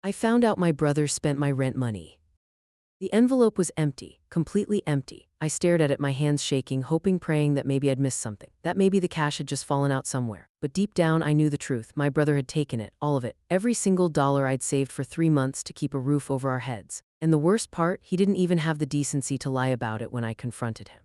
I found out my brother spent my rent money. The envelope was empty, completely empty. I stared at it, my hands shaking, hoping, praying that maybe I'd missed something, that maybe the cash had just fallen out somewhere. But deep down, I knew the truth. My brother had taken it, all of it, every single dollar I'd saved for 3 months to keep a roof over our heads. And the worst part, he didn't even have the decency to lie about it when I confronted him.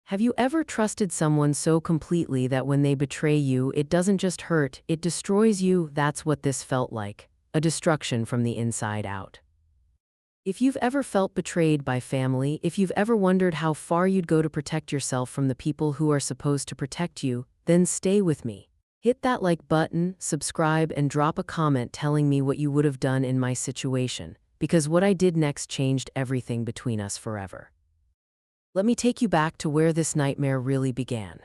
Have you ever trusted someone so completely that when they betray you, it doesn't just hurt, it destroys you? That's what this felt like, a destruction from the inside out. If you've ever felt betrayed by family, if you've ever wondered how far you'd go to protect yourself from the people who are supposed to protect you, then stay with me. Hit that like button, subscribe, and drop a comment telling me what you would have done in my situation, because what I did next changed everything between us forever. Let me take you back to where this nightmare really began.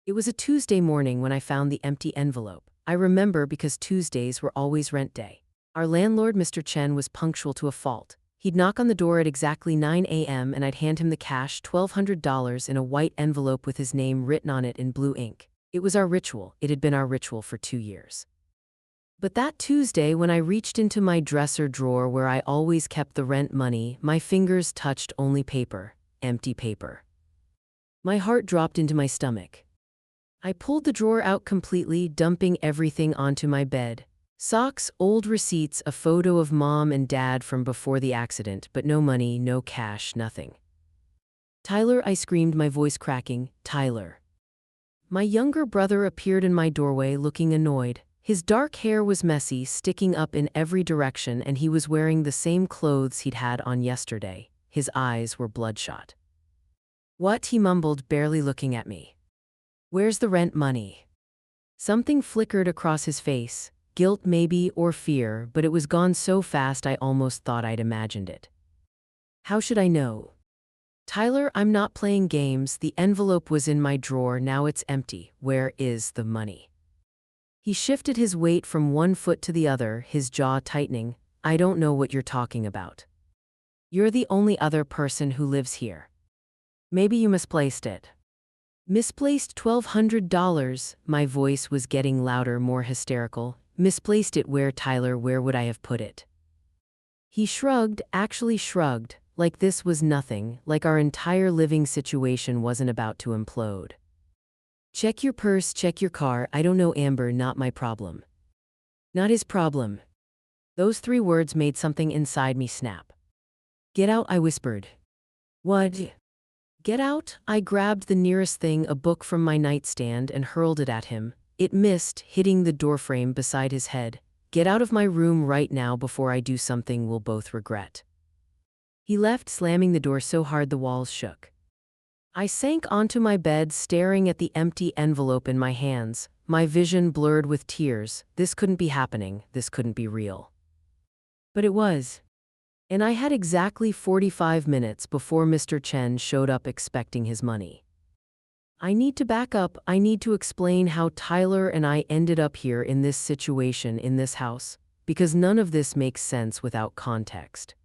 It was a Tuesday morning when I found the empty envelope. I remember because Tuesdays were always rent day. Our landlord, Mr. Chen, was punctual to a fault. He'd knock on the door at exactly 9 a.m. and I'd hand him the cash, $1,200 in a white envelope with his name written on it in blue ink. It was our ritual. It had been our ritual for 2 years. But that Tuesday, when I reached into my dresser drawer where I always kept the rent money, my fingers touched only paper, empty paper. My heart dropped into my stomach. I pulled the drawer out completely, dumping everything onto my bed. Socks, old receipts, a photo of mom and dad from before the accident, but no money, no cash, nothing. "Tyler," I screamed, my voice cracking. "Tyler." My younger brother appeared in my doorway looking annoyed. His dark hair was messy, sticking up in every direction, and he was wearing the same clothes he'd had on yesterday. His eyes were bloodshot. "What?" he mumbled, barely looking at me. "Where's the rent money?" Something flickered across his face. Guilt maybe, or fear, but it was gone so fast I almost thought I'd imagined it. "How should I know?" "Tyler, I'm not playing games. The envelope was in my drawer, now it's empty. Where is the money?" He shifted his weight from one foot to the other, his jaw tightening. "I don't know what you're talking about. You're the only other person who lives here. Maybe you misplaced it." "Misplaced $1,200? My voice was getting louder, more hysterical. "Misplaced it where, Tyler? Where would I have put it?" He shrugged, actually shrugged, like this was nothing, like our entire living situation wasn't about to implode. "Check your purse, check your car. I don't know, Amber, not my problem." Not his problem. Those 3 words made something inside me snap. "Get out," I whispered. "What?" "Get out." I grabbed the nearest thing, a book from my nightstand, and hurled it at him. It missed, hitting the doorframe beside his head. "Get out of my room right now before I do something we'll both regret." He left, slamming the door so hard the walls shook. I sank onto my bed, staring at the empty envelope in my hands, my vision blurred with tears. This couldn't be happening. This couldn't be real. But it was. And I had exactly 45 minutes before Mr. Chen showed up expecting his money. I need to back up. I need to explain how Tyler and I ended up here in this situation, in this house, because none of this makes sense without context.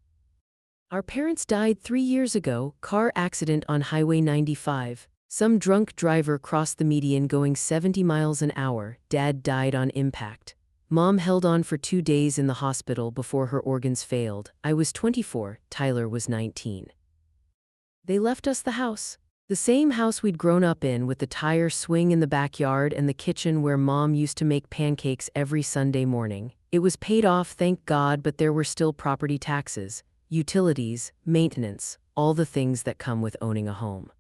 Our parents died 3 years ago, car accident on Highway 95. Some drunk driver crossed the median going 70 miles an hour. Dad died on impact. Mom held on for 2 days in the hospital before her organs failed. I was 24, Tyler was 19. They left us the house. The same house we'd grown up in, with the tire swing in the backyard and the kitchen where Mom used to make pancakes every Sunday morning. It was paid off, thank God, but there were still property taxes, utilities, maintenance, all the things that come with owning a home.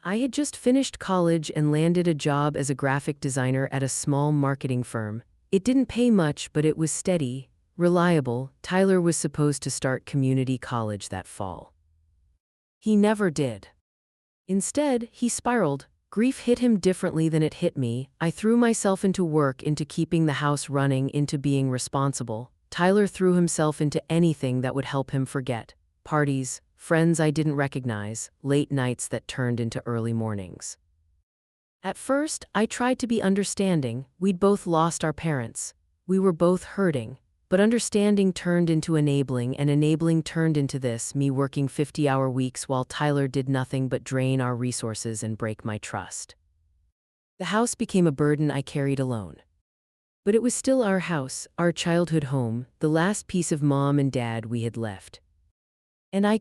I had just finished college and landed a job as a graphic designer at a small marketing firm. It didn't pay much, but it was steady, reliable. Tyler was supposed to start community college that fall. He never did. Instead, he spiraled. Grief hit him differently than it hit me. I threw myself into work, into keeping the house running, into being responsible. Tyler threw himself into anything that would help him forget. Parties, friends I didn't recognize, late nights that turned into early mornings. At first, I tried to be understanding. We'd both lost our parents. We were both hurting. But understanding turned into enabling, and enabling turned into this, me working 50-hour weeks while Tyler did nothing but drain our resources and break my trust. The house became a burden I carried alone. But it was still our house, our childhood home, the last piece of mom and dad we had left. And I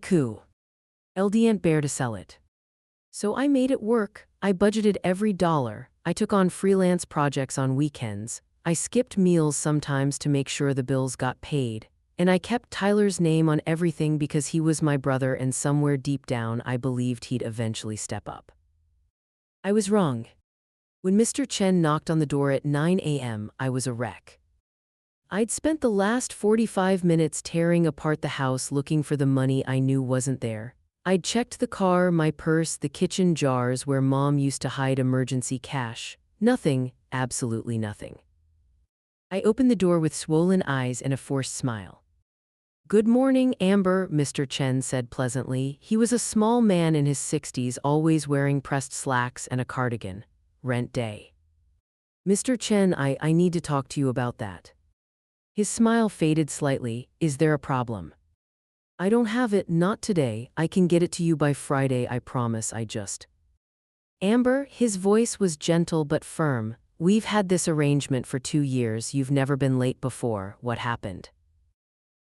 didn't bear to sell it. So I made it work. I budgeted every dollar. I took on freelance projects on weekends. I skipped meals sometimes to make sure the bills got paid. And I kept Tyler's name on everything because he was my brother and somewhere deep down I believed he'd eventually step up. I was wrong. When Mr. Chen knocked on the door at 9 a.m., I was a wreck. I'd spent the last 45 minutes tearing apart the house looking for the money I knew wasn't there. I'd checked the car, my purse, the kitchen jars where Mom used to hide emergency cash. Nothing, absolutely nothing. I opened the door with swollen eyes and a forced smile. "Good morning, Amber," Mr. Chen said pleasantly. He was a small man in his 60s, always wearing pressed slacks and a cardigan. Rent day. "Mr. Chen, I need to talk to you about that." His smile faded slightly. "Is there a problem?" "I don't have it, not today. I can get it to you by Friday, I promise. Amber," his voice was gentle but firm, "we've had this arrangement for 2 years. You've never been late before. What happened?"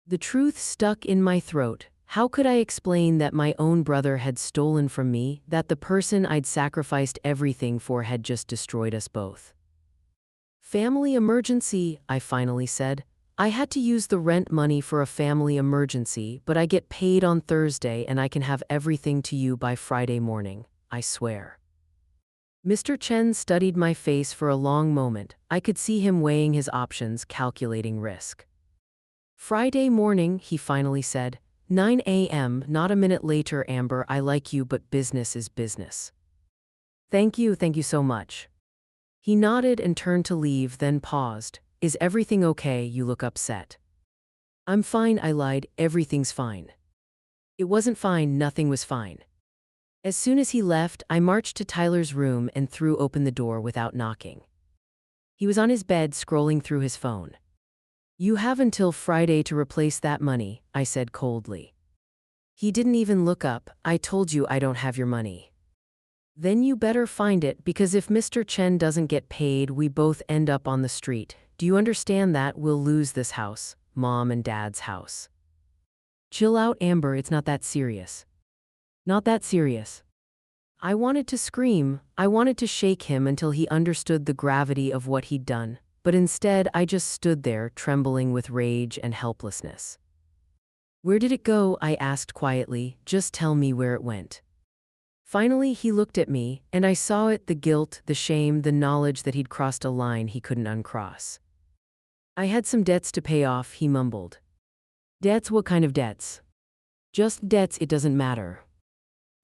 The truth stuck in my throat. How could I explain that my own brother had stolen from me, that the person I'd sacrificed everything for had just destroyed us both? "Family emergency," I finally said. "I had to use the rent money for a family emergency, but I get paid on Thursday and I can have everything to you by Friday morning, I swear." Mr. Chen studied my face for a long moment. I could see him weighing his options, calculating risk. "Friday morning," he finally said. 9 a.m., not a minute later. "Amber, I like you, but business is business." Thank you so much." He nodded and turned to leave, then paused. "Is everything okay? You look upset." "I'm fine," I lied. "Everything's fine." It wasn't fine, nothing was fine. As soon as he left, I marched to Tyler's room and threw open the door without knocking. He was on his bed scrolling through his phone. "You have until Friday to replace that money," I said coldly. He didn't even look up. "I told you I don't have your money." "Then you better find it, because if Mr. Chen doesn't get paid, we both end up on the street. Do you understand that? We'll lose this house, Mom and Dad's house." "Chill out, Amber, it's not that serious." "Not that serious." I wanted to scream. I wanted to shake him until he understood the gravity of what he'd done. But instead, I just stood there, trembling with rage and helplessness. "Where did it go?" I asked quietly. "Just tell me where it went." Finally, he looked at me, and I saw it, the guilt, the shame, the knowledge that he'd crossed a line he couldn't uncross. "I had some debts to pay off," he mumbled. "Debts? What kind of debts?" "Just debts, it doesn't matter."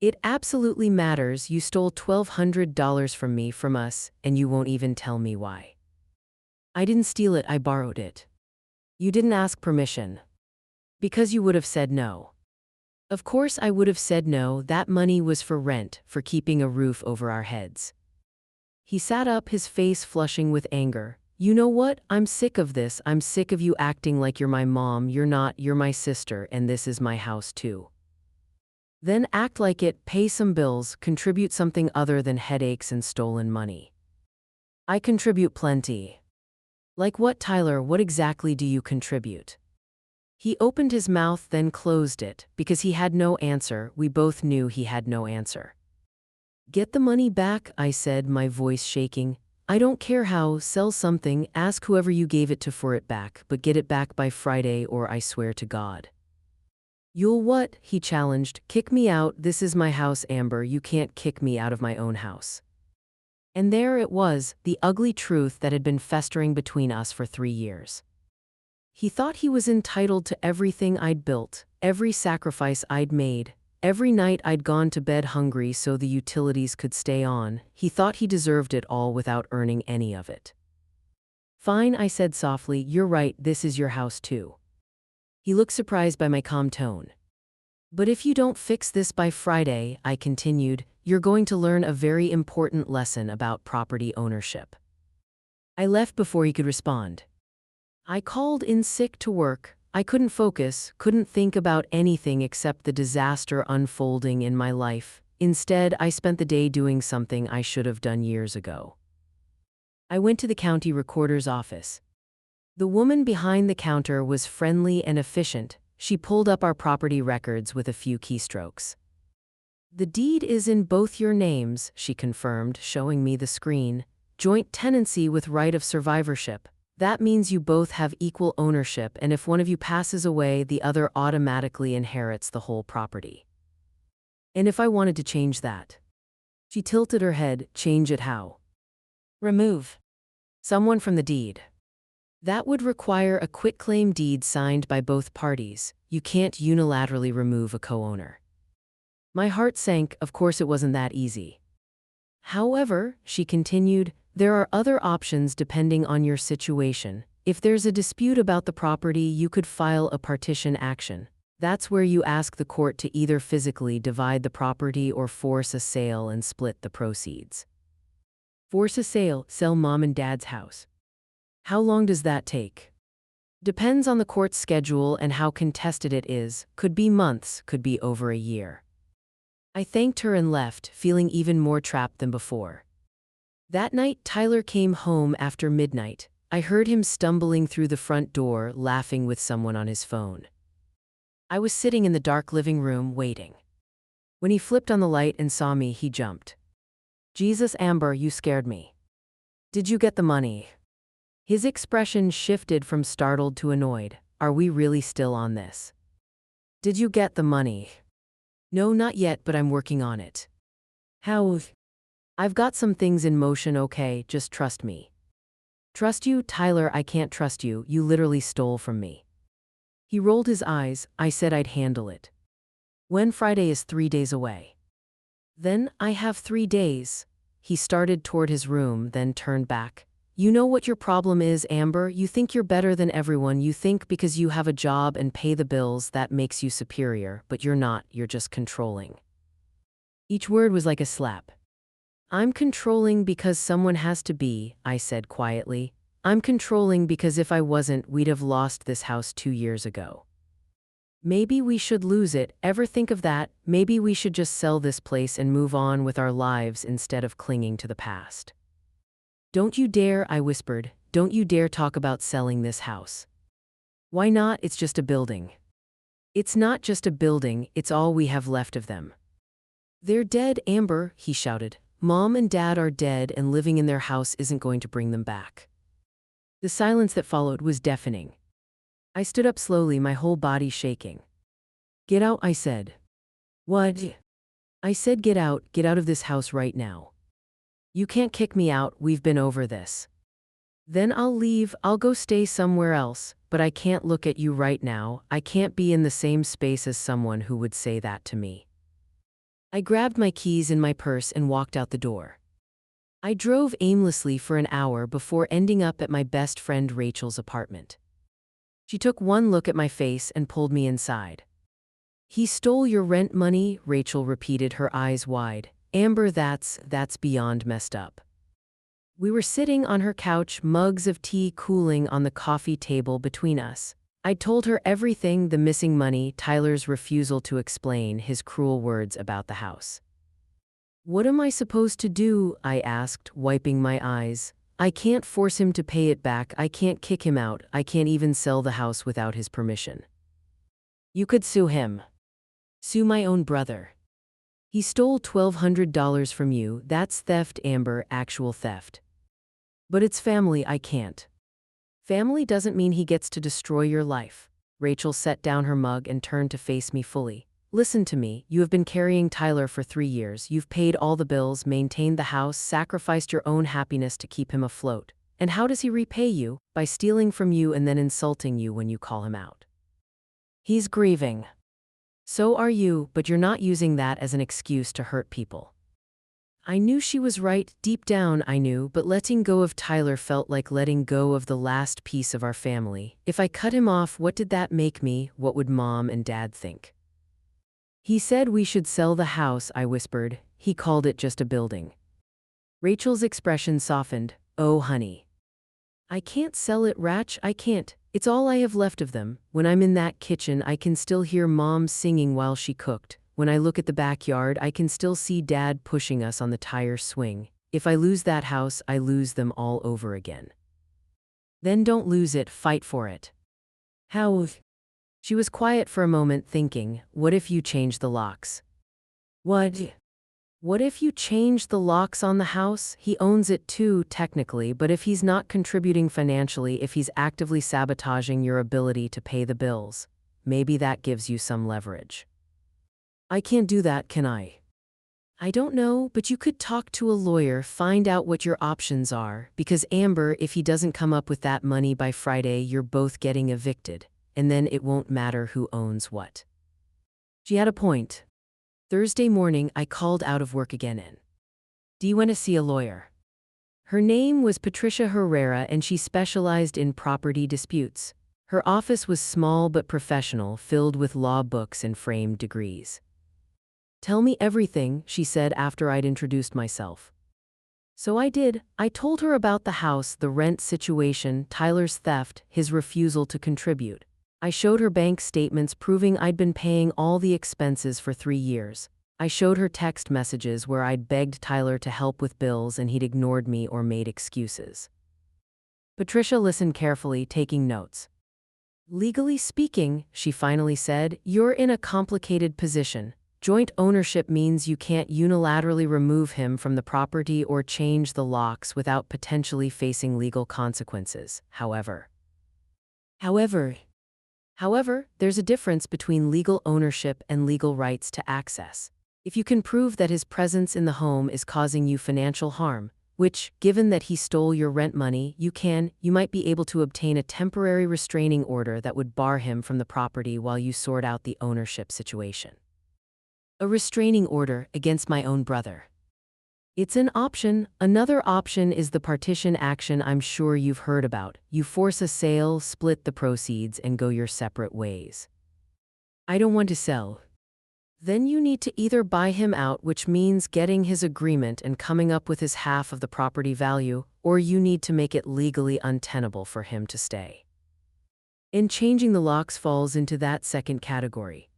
"It absolutely matters. You stole $1,200 from us, and you won't even tell me why." "I didn't steal it, I borrowed it." "You didn't ask permission." "Because you would have said no." Of course I would have said no. That money was for rent, for keeping a roof over our heads. He sat up, his face flushing with anger. "You know what? I'm sick of this. I'm sick of you acting like you're my mom. You're not, you're my sister, and this is my house too. Then act like it, pay some bills, contribute something other than headaches and stolen money." "I contribute plenty." "Like what, Tyler? What exactly do you contribute?" He opened his mouth, then closed it, because he had no answer. We both knew he had no answer. "Get the money back," I said, my voice shaking. "I don't care how, sell something, ask whoever you gave it to for it back, but get it back by Friday or I swear to God." "You'll what?" he challenged. "Kick me out? This is my house, Amber. You can't kick me out of my own house." And there it was, the ugly truth that had been festering between us for 3 years. He thought he was entitled to everything I'd built, every sacrifice I'd made, every night I'd gone to bed hungry so the utilities could stay on. He thought he deserved it all without earning any of it. "Fine," I said softly, "you're right, this is your house too." He looked surprised by my calm tone. "But if you don't fix this by Friday," I continued, "you're going to learn a very important lesson about property ownership." I left before he could respond. I called in sick to work. I couldn't focus, couldn't think about anything except the disaster unfolding in my life. Instead, I spent the day doing something I should have done years ago. I went to the county recorder's office. The woman behind the counter was friendly and efficient. She pulled up our property records with a few keystrokes. The deed is in both your names, she confirmed, showing me the screen. Joint tenancy with right of survivorship. That means you both have equal ownership, and if one of you passes away, the other automatically inherits the whole property. And if I wanted to change that? She tilted her head. Change it how? Remove someone from the deed. That would require a quitclaim deed signed by both parties. You can't unilaterally remove a co-owner. My heart sank. Of course it wasn't that easy. However, she continued, there are other options depending on your situation. If there's a dispute about the property, you could file a partition action. That's where you ask the court to either physically divide the property or force a sale and split the proceeds. Force a sale, sell mom and dad's house. How long does that take? Depends on the court's schedule and how contested it is. Could be months, could be over a year. I thanked her and left, feeling even more trapped than before. That night, Tyler came home after midnight. I heard him stumbling through the front door, laughing with someone on his phone. I was sitting in the dark living room, waiting. When he flipped on the light and saw me, he jumped. Jesus, Amber, you scared me. Did you get the money? His expression shifted from startled to annoyed. Are we really still on this? Did you get the money? No, not yet, but I'm working on it. How? I've got some things in motion, okay, just trust me. Trust you, Tyler? I can't trust you. You literally stole from me. He rolled his eyes. I said I'd handle it. When? Friday is 3 days away. Then, I have 3 days. He started toward his room, then turned back. You know what your problem is, Amber? You think you're better than everyone. You think because you have a job and pay the bills that makes you superior, but you're not, you're just controlling. Each word was like a slap. I'm controlling because someone has to be, I said quietly. I'm controlling because if I wasn't, we'd have lost this house 2 years ago. Maybe we should lose it. Ever think of that? Maybe we should just sell this place and move on with our lives instead of clinging to the past. Don't you dare, I whispered. Don't you dare talk about selling this house. Why not? It's just a building. It's not just a building, it's all we have left of them. They're dead, Amber, he shouted. Mom and Dad are dead, and living in their house isn't going to bring them back. The silence that followed was deafening. I stood up slowly, my whole body shaking. Get out, I said. What? I said get out of this house right now. You can't kick me out, we've been over this. Then I'll leave, I'll go stay somewhere else, but I can't look at you right now. I can't be in the same space as someone who would say that to me. I grabbed my keys in my purse and walked out the door. I drove aimlessly for an hour before ending up at my best friend Rachel's apartment. She took one look at my face and pulled me inside. He stole your rent money, Rachel repeated, her eyes wide. Amber, that's beyond messed up. We were sitting on her couch, mugs of tea cooling on the coffee table between us. I told her everything, the missing money, Tyler's refusal to explain, his cruel words about the house. What am I supposed to do? I asked, wiping my eyes. I can't force him to pay it back, I can't kick him out, I can't even sell the house without his permission. You could sue him. Sue my own brother. He stole $1,200 from you, that's theft, Amber, actual theft. But it's family, I can't. Family doesn't mean he gets to destroy your life. Rachel set down her mug and turned to face me fully. Listen to me, you have been carrying Tyler for 3 years, you've paid all the bills, maintained the house, sacrificed your own happiness to keep him afloat. And how does he repay you? By stealing from you and then insulting you when you call him out. He's grieving. So are you, but you're not using that as an excuse to hurt people. I knew she was right, deep down I knew, but letting go of Tyler felt like letting go of the last piece of our family. If I cut him off, what did that make me? What would Mom and Dad think? He said we should sell the house, I whispered. He called it just a building. Rachel's expression softened. Oh, honey. I can't sell it, Rach, I can't. It's all I have left of them. When I'm in that kitchen, I can still hear Mom singing while she cooked. When I look at the backyard, I can still see Dad pushing us on the tire swing. If I lose that house, I lose them all over again. Then don't lose it, fight for it. How? She was quiet for a moment thinking, what if you change the locks? What? What if you change the locks on the house? He owns it too, technically, but if he's not contributing financially, if he's actively sabotaging your ability to pay the bills, maybe that gives you some leverage. I can't do that, can I? I don't know, but you could talk to a lawyer, find out what your options are, because Amber, if he doesn't come up with that money by Friday, you're both getting evicted, and then it won't matter who owns what. She had a point. Thursday morning, I called out of work again in. Do you want to see a lawyer? Her name was Patricia Herrera and she specialized in property disputes. Her office was small but professional, filled with law books and framed degrees. Tell me everything, she said after I'd introduced myself. So I did. I told her about the house, the rent situation, Tyler's theft, his refusal to contribute. I showed her bank statements proving I'd been paying all the expenses for 3 years. I showed her text messages where I'd begged Tyler to help with bills and he'd ignored me or made excuses. Patricia listened carefully, taking notes. Legally speaking, she finally said, you're in a complicated position. Joint ownership means you can't unilaterally remove him from the property or change the locks without potentially facing legal consequences. However, there's a difference between legal ownership and legal rights to access. If you can prove that his presence in the home is causing you financial harm, which, given that he stole your rent money, you might be able to obtain a temporary restraining order that would bar him from the property while you sort out the ownership situation. A restraining order against my own brother. It's an option. Another option is the partition action I'm sure you've heard about. You force a sale, split the proceeds, and go your separate ways. I don't want to sell. Then you need to either buy him out, which means getting his agreement and coming up with his half of the property value, or you need to make it legally untenable for him to stay. And changing the locks falls into that second category.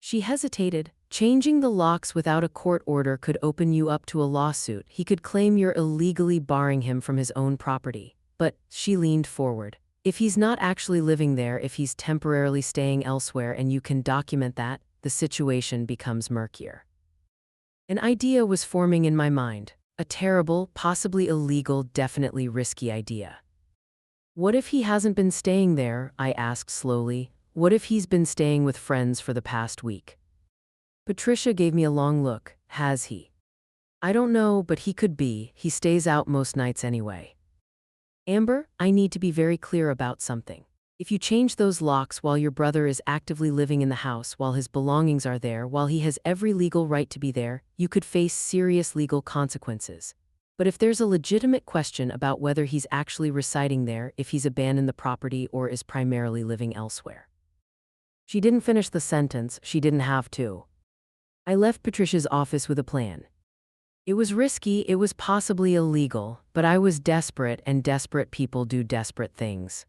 She hesitated. Changing the locks without a court order could open you up to a lawsuit. He could claim you're illegally barring him from his own property. But, she leaned forward, if he's not actually living there, if he's temporarily staying elsewhere and you can document that, the situation becomes murkier. An idea was forming in my mind. A terrible, possibly illegal, definitely risky idea. What if he hasn't been staying there? I asked slowly. What if he's been staying with friends for the past week? Patricia gave me a long look. Has he? I don't know, but he could be. He stays out most nights anyway. Amber, I need to be very clear about something. If you change those locks while your brother is actively living in the house, while his belongings are there, while he has every legal right to be there, you could face serious legal consequences. But if there's a legitimate question about whether he's actually residing there, if he's abandoned the property or is primarily living elsewhere. She didn't finish the sentence. She didn't have to. I left Patricia's office with a plan. It was risky, it was possibly illegal, but I was desperate, and desperate people do desperate things.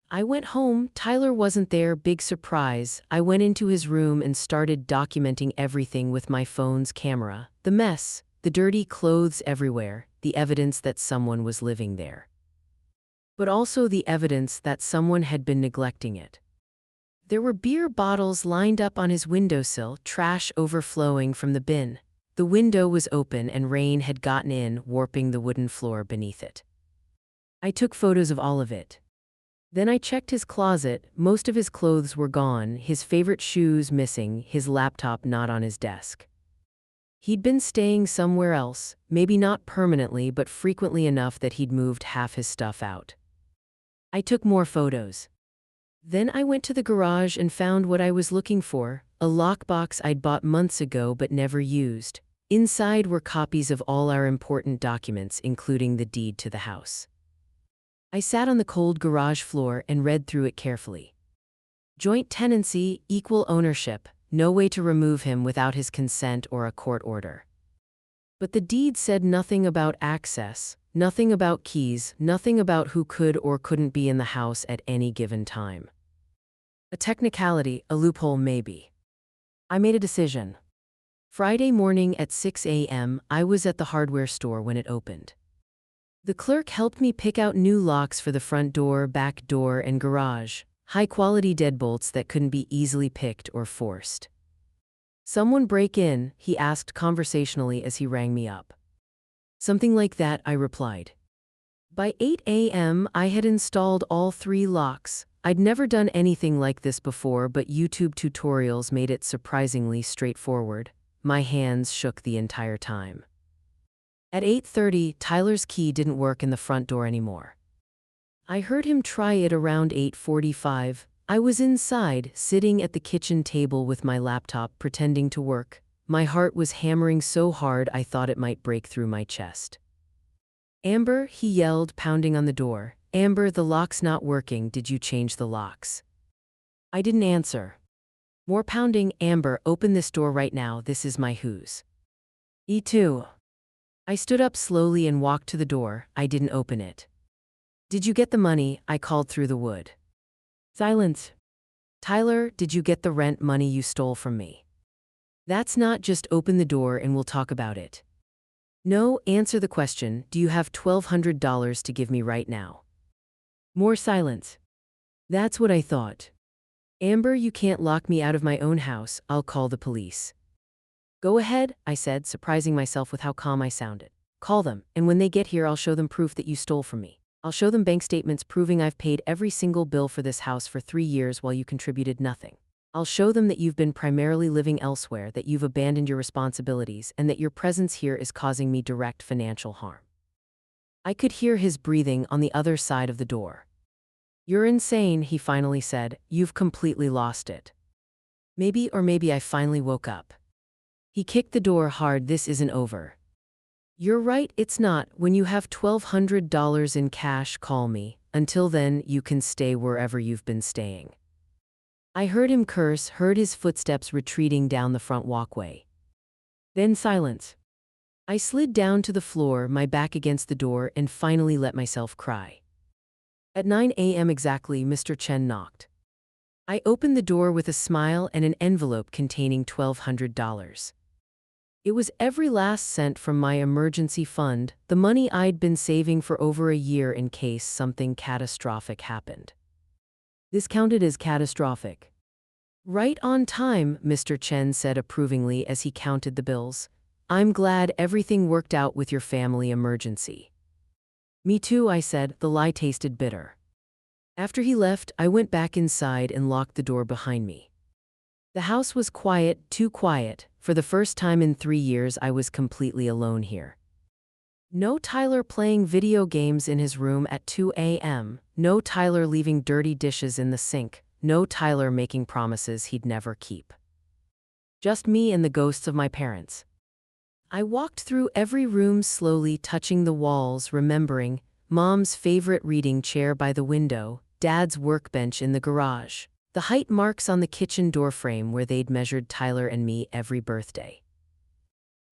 I went home. Tyler wasn't there, big surprise. I went into his room and started documenting everything with my phone's camera. The mess, the dirty clothes everywhere, the evidence that someone was living there. But also the evidence that someone had been neglecting it. There were beer bottles lined up on his windowsill, trash overflowing from the bin. The window was open and rain had gotten in, warping the wooden floor beneath it. I took photos of all of it. Then I checked his closet. Most of his clothes were gone, his favorite shoes missing, his laptop not on his desk. He'd been staying somewhere else, maybe not permanently, but frequently enough that he'd moved half his stuff out. I took more photos. Then I went to the garage and found what I was looking for, a lockbox I'd bought months ago but never used. Inside were copies of all our important documents, including the deed to the house. I sat on the cold garage floor and read through it carefully. Joint tenancy, equal ownership, no way to remove him without his consent or a court order. But the deed said nothing about access, nothing about keys, nothing about who could or couldn't be in the house at any given time. A technicality, a loophole maybe. I made a decision. Friday morning at 6 a.m., I was at the hardware store when it opened. The clerk helped me pick out new locks for the front door, back door, and garage. High-quality deadbolts that couldn't be easily picked or forced. "Someone break in?" he asked conversationally as he rang me up. "Something like that," I replied. By 8 a.m., I had installed all 3 locks. I'd never done anything like this before, but YouTube tutorials made it surprisingly straightforward. My hands shook the entire time. At 8:30, Tyler's key didn't work in the front door anymore. I heard him try it around 8:45. I was inside, sitting at the kitchen table with my laptop, pretending to work. My heart was hammering so hard I thought it might break through my chest. "Amber," he yelled, pounding on the door. "Amber, the lock's not working. Did you change the locks?" I didn't answer. More pounding. "Amber, open this door right now. This is my house." E2. I stood up slowly and walked to the door. I didn't open it. "Did you get the money?" I called through the wood. Silence. "Tyler, did you get the rent money you stole from me?" "That's not just open the door and we'll talk about it." "No, answer the question. Do you have $1,200 to give me right now?" More silence. "That's what I thought." "Amber, you can't lock me out of my own house. I'll call the police." "Go ahead," I said, surprising myself with how calm I sounded. "Call them, and when they get here I'll show them proof that you stole from me. I'll show them bank statements proving I've paid every single bill for this house for 3 years while you contributed nothing. I'll show them that you've been primarily living elsewhere, that you've abandoned your responsibilities, and that your presence here is causing me direct financial harm." I could hear his breathing on the other side of the door. "You're insane," he finally said. "You've completely lost it." Maybe I finally woke up. He kicked the door hard. "This isn't over." "You're right, it's not. When you have $1,200 in cash, call me. Until then, you can stay wherever you've been staying." I heard him curse, heard his footsteps retreating down the front walkway. Then silence. I slid down to the floor, my back against the door, and finally let myself cry. At 9 a.m. exactly, Mr. Chen knocked. I opened the door with a smile and an envelope containing $1,200. It was every last cent from my emergency fund, the money I'd been saving for over a year in case something catastrophic happened. This counted as catastrophic. "Right on time," Mr. Chen said approvingly as he counted the bills. "I'm glad everything worked out with your family emergency." "Me too," I said. The lie tasted bitter. After he left, I went back inside and locked the door behind me. The house was quiet, too quiet. For the first time in 3 years, I was completely alone here. No Tyler playing video games in his room at 2 a.m., no Tyler leaving dirty dishes in the sink, no Tyler making promises he'd never keep. Just me and the ghosts of my parents. I walked through every room slowly, touching the walls, remembering Mom's favorite reading chair by the window, Dad's workbench in the garage, the height marks on the kitchen doorframe where they'd measured Tyler and me every birthday.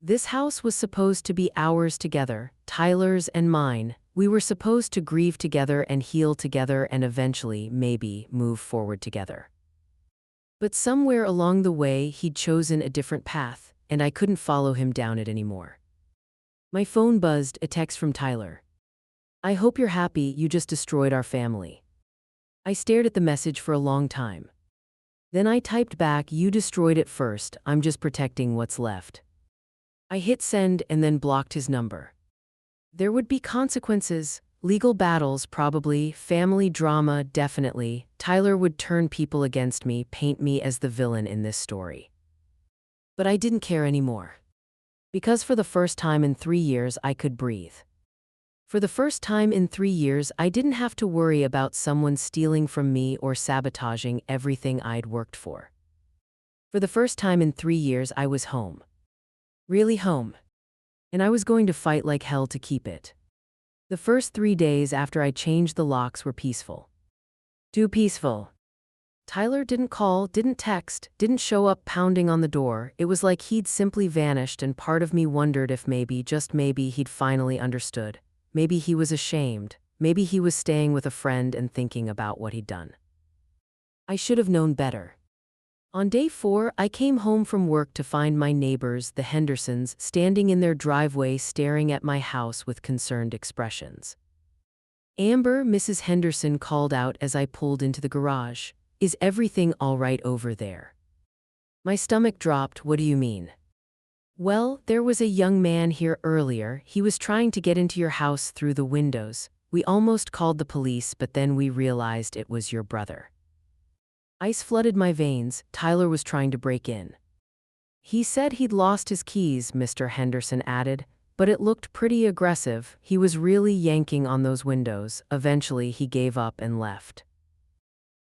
This house was supposed to be ours together, Tyler's and mine. We were supposed to grieve together and heal together and eventually, maybe, move forward together. But somewhere along the way, he'd chosen a different path, and I couldn't follow him down it anymore. My phone buzzed, a text from Tyler. "I hope you're happy. You just destroyed our family." I stared at the message for a long time. Then I typed back, "You destroyed it first. I'm just protecting what's left." I hit send and then blocked his number. There would be consequences, legal battles probably, family drama definitely. Tyler would turn people against me, paint me as the villain in this story. But I didn't care anymore. Because for the first time in 3 years, I could breathe. For the first time in 3 years, I didn't have to worry about someone stealing from me or sabotaging everything I'd worked for. For the first time in 3 years, I was home. Really home. And I was going to fight like hell to keep it. The first 3 days after I changed the locks were peaceful. Too peaceful. Tyler didn't call, didn't text, didn't show up pounding on the door. It was like he'd simply vanished, and part of me wondered if maybe, just maybe, he'd finally understood. Maybe he was ashamed. Maybe he was staying with a friend and thinking about what he'd done. I should have known better. On day 4, I came home from work to find my neighbors, the Hendersons, standing in their driveway staring at my house with concerned expressions. Amber, Mrs. Henderson called out as I pulled into the garage. "Is everything all right over there?" My stomach dropped. "What do you mean?" "Well, there was a young man here earlier. He was trying to get into your house through the windows. We almost called the police, but then we realized it was your brother." Ice flooded my veins. Tyler was trying to break in. "He said he'd lost his keys," Mr. Henderson added, "but it looked pretty aggressive. He was really yanking on those windows. Eventually, he gave up and left."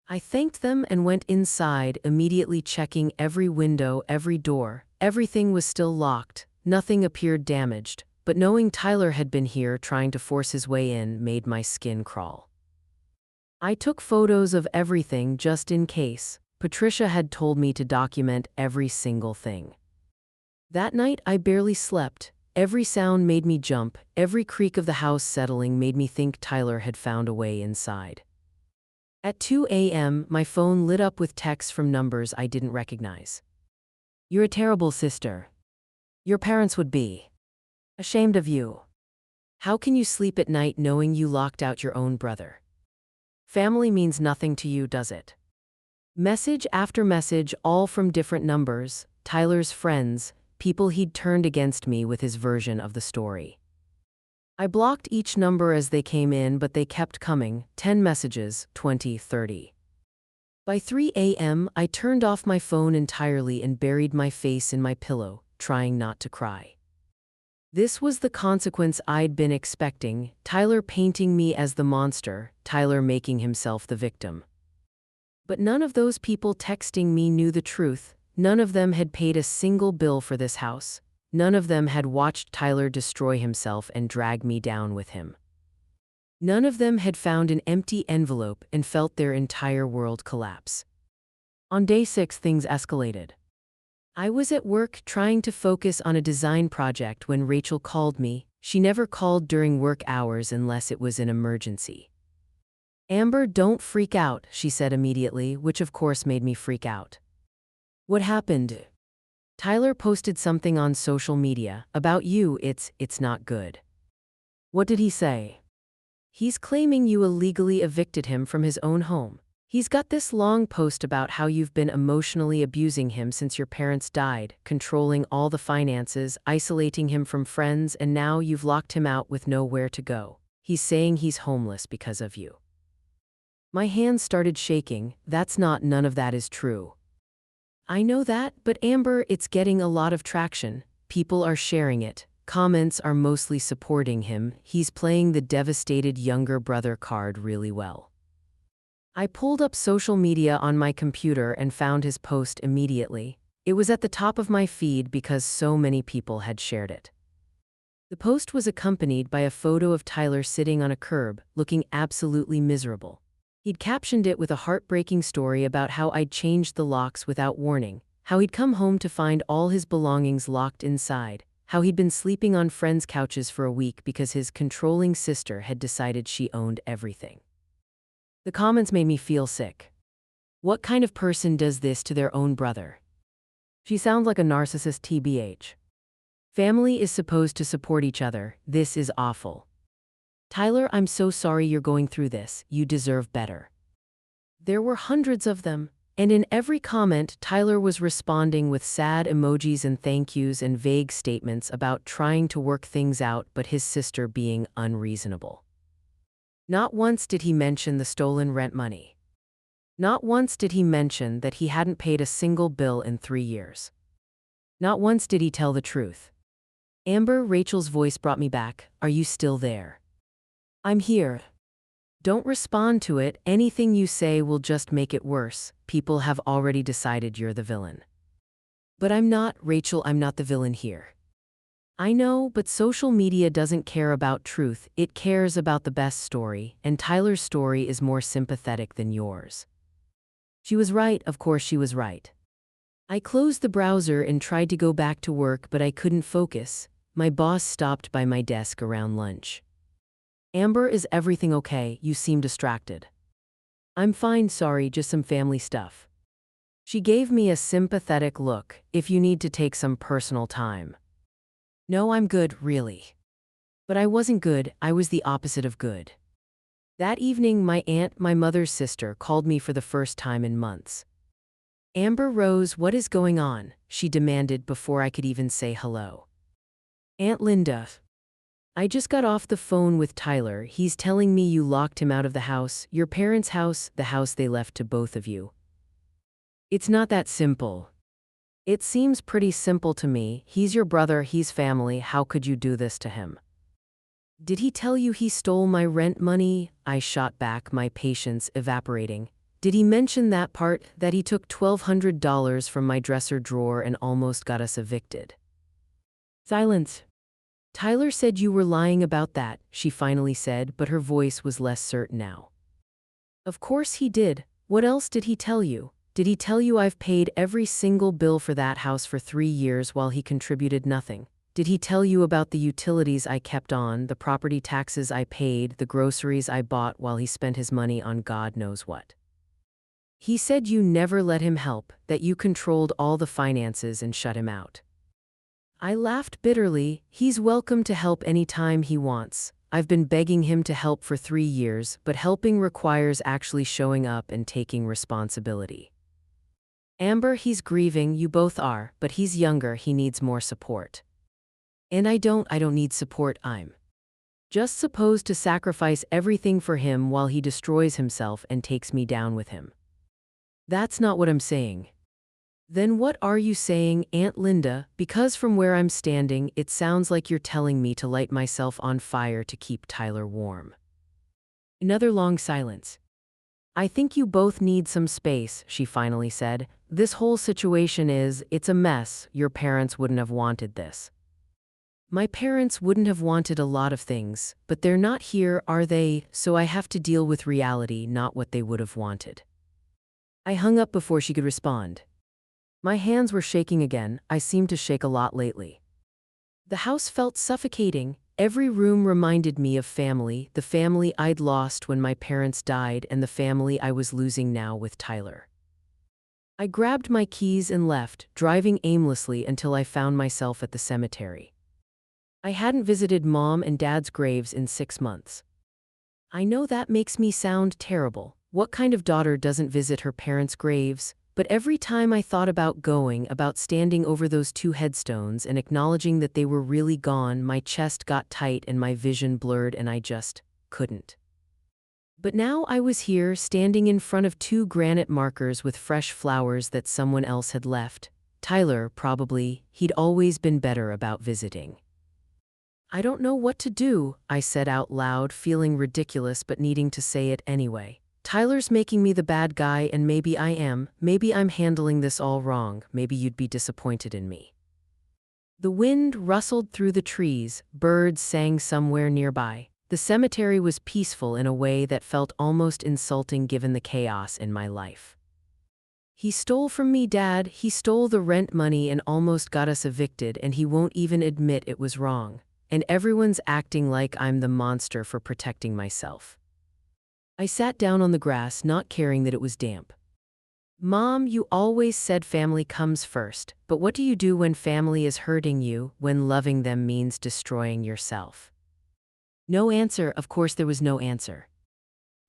I thanked them and went inside, immediately checking every window, every door. Everything was still locked. Nothing appeared damaged, but knowing Tyler had been here trying to force his way in made my skin crawl. I took photos of everything just in case. Patricia had told me to document every single thing. That night, I barely slept. Every sound made me jump. Every creak of the house settling made me think Tyler had found a way inside. At 2 a.m., my phone lit up with texts from numbers I didn't recognize. "You're a terrible sister. Your parents would be ashamed of you. How can you sleep at night knowing you locked out your own brother? Family means nothing to you, does it?" Message after message, all from different numbers, Tyler's friends, people he'd turned against me with his version of the story. I blocked each number as they came in, but they kept coming. 10 messages, 20, 30. By 3 a.m., I turned off my phone entirely and buried my face in my pillow, trying not to cry. This was the consequence I'd been expecting: Tyler painting me as the monster, Tyler making himself the victim. But none of those people texting me knew the truth. None of them had paid a single bill for this house. None of them had watched Tyler destroy himself and drag me down with him. None of them had found an empty envelope and felt their entire world collapse. On day 6, things escalated. I was at work trying to focus on a design project when Rachel called me. She never called during work hours unless it was an emergency. "Amber, don't freak out," she said immediately, which of course made me freak out. "What happened?" "Tyler posted something on social media about you. It's not good." "What did he say?" "He's claiming you illegally evicted him from his own home. He's got this long post about how you've been emotionally abusing him since your parents died, controlling all the finances, isolating him from friends, and now you've locked him out with nowhere to go. He's saying he's homeless because of you." My hands started shaking. None of that is true." "I know that, but Amber, it's getting a lot of traction. People are sharing it. Comments are mostly supporting him. He's playing the devastated younger brother card really well." I pulled up social media on my computer and found his post immediately. It was at the top of my feed because so many people had shared it. The post was accompanied by a photo of Tyler sitting on a curb, looking absolutely miserable. He'd captioned it with a heartbreaking story about how I'd changed the locks without warning, how he'd come home to find all his belongings locked inside, how he'd been sleeping on friends' couches for a week because his controlling sister had decided she owned everything. The comments made me feel sick. What kind of person does this to their own brother? She sounds like a narcissist, tbh. Family is supposed to support each other. This is awful. Tyler, I'm so sorry you're going through this. You deserve better. There were hundreds of them, and in every comment, Tyler was responding with sad emojis and thank yous and vague statements about trying to work things out but his sister being unreasonable. Not once did he mention the stolen rent money. Not once did he mention that he hadn't paid a single bill in 3 years. Not once did he tell the truth. "Amber," Rachel's voice brought me back. "Are you still there?" "I'm here." "Don't respond to it. Anything you say will just make it worse. People have already decided you're the villain." "But I'm not, Rachel. I'm not the villain here." "I know, but social media doesn't care about truth. It cares about the best story, and Tyler's story is more sympathetic than yours." She was right. Of course she was right. I closed the browser and tried to go back to work, but I couldn't focus. My boss stopped by my desk around lunch. "Amber, is everything okay? You seem distracted." "I'm fine, sorry, just some family stuff." She gave me a sympathetic look. If you need to take some personal time. No, I'm good, really. But I wasn't good, I was the opposite of good. That evening, my aunt, my mother's sister, called me for the first time in months. Amber Rose, what is going on? She demanded before I could even say hello. Aunt Linda. I just got off the phone with Tyler. He's telling me you locked him out of the house, your parents' house, the house they left to both of you. It's not that simple. It seems pretty simple to me. He's your brother, he's family. How could you do this to him? Did he tell you he stole my rent money? I shot back, my patience evaporating. Did he mention that part, that he took $1,200 from my dresser drawer and almost got us evicted? Silence. Tyler said you were lying about that, she finally said, but her voice was less certain now. Of course he did. What else did he tell you? Did he tell you I've paid every single bill for that house for 3 years while he contributed nothing? Did he tell you about the utilities I kept on, the property taxes I paid, the groceries I bought while he spent his money on God knows what? He said you never let him help, that you controlled all the finances and shut him out. I laughed bitterly. He's welcome to help anytime he wants. I've been begging him to help for 3 years, but helping requires actually showing up and taking responsibility. Amber, he's grieving, you both are, but he's younger, he needs more support. And I don't need support, I'm just supposed to sacrifice everything for him while he destroys himself and takes me down with him. That's not what I'm saying. Then what are you saying, Aunt Linda? Because from where I'm standing, it sounds like you're telling me to light myself on fire to keep Tyler warm. Another long silence. I think you both need some space, she finally said. This whole situation it's a mess. Your parents wouldn't have wanted this. My parents wouldn't have wanted a lot of things, but they're not here, are they? So I have to deal with reality, not what they would have wanted. I hung up before she could respond. My hands were shaking again. I seemed to shake a lot lately. The house felt suffocating. Every room reminded me of family, the family I'd lost when my parents died and the family I was losing now with Tyler. I grabbed my keys and left, driving aimlessly until I found myself at the cemetery. I hadn't visited Mom and Dad's graves in 6 months. I know that makes me sound terrible. What kind of daughter doesn't visit her parents' graves? But every time I thought about going, about standing over those 2 headstones and acknowledging that they were really gone, my chest got tight and my vision blurred and I just couldn't. But now I was here, standing in front of 2 granite markers with fresh flowers that someone else had left. Tyler, probably, he'd always been better about visiting. I don't know what to do, I said out loud, feeling ridiculous but needing to say it anyway. Tyler's making me the bad guy, and maybe I am. Maybe I'm handling this all wrong. Maybe you'd be disappointed in me. The wind rustled through the trees, birds sang somewhere nearby. The cemetery was peaceful in a way that felt almost insulting given the chaos in my life. He stole from me, Dad. He stole the rent money and almost got us evicted, and he won't even admit it was wrong. And everyone's acting like I'm the monster for protecting myself. I sat down on the grass, not caring that it was damp. Mom, you always said family comes first, but what do you do when family is hurting you, when loving them means destroying yourself? No answer. Of course there was no answer.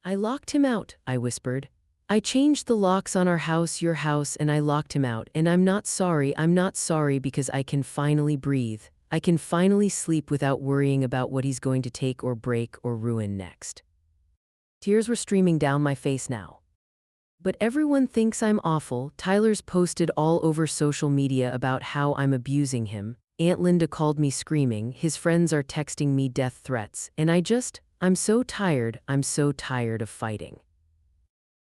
I locked him out, I whispered. I changed the locks on our house, your house, and I locked him out, and I'm not sorry because I can finally breathe. I can finally sleep without worrying about what he's going to take or break or ruin next. Tears were streaming down my face now. But everyone thinks I'm awful. Tyler's posted all over social media about how I'm abusing him. Aunt Linda called me screaming. His friends are texting me death threats. And I'm so tired. I'm so tired of fighting.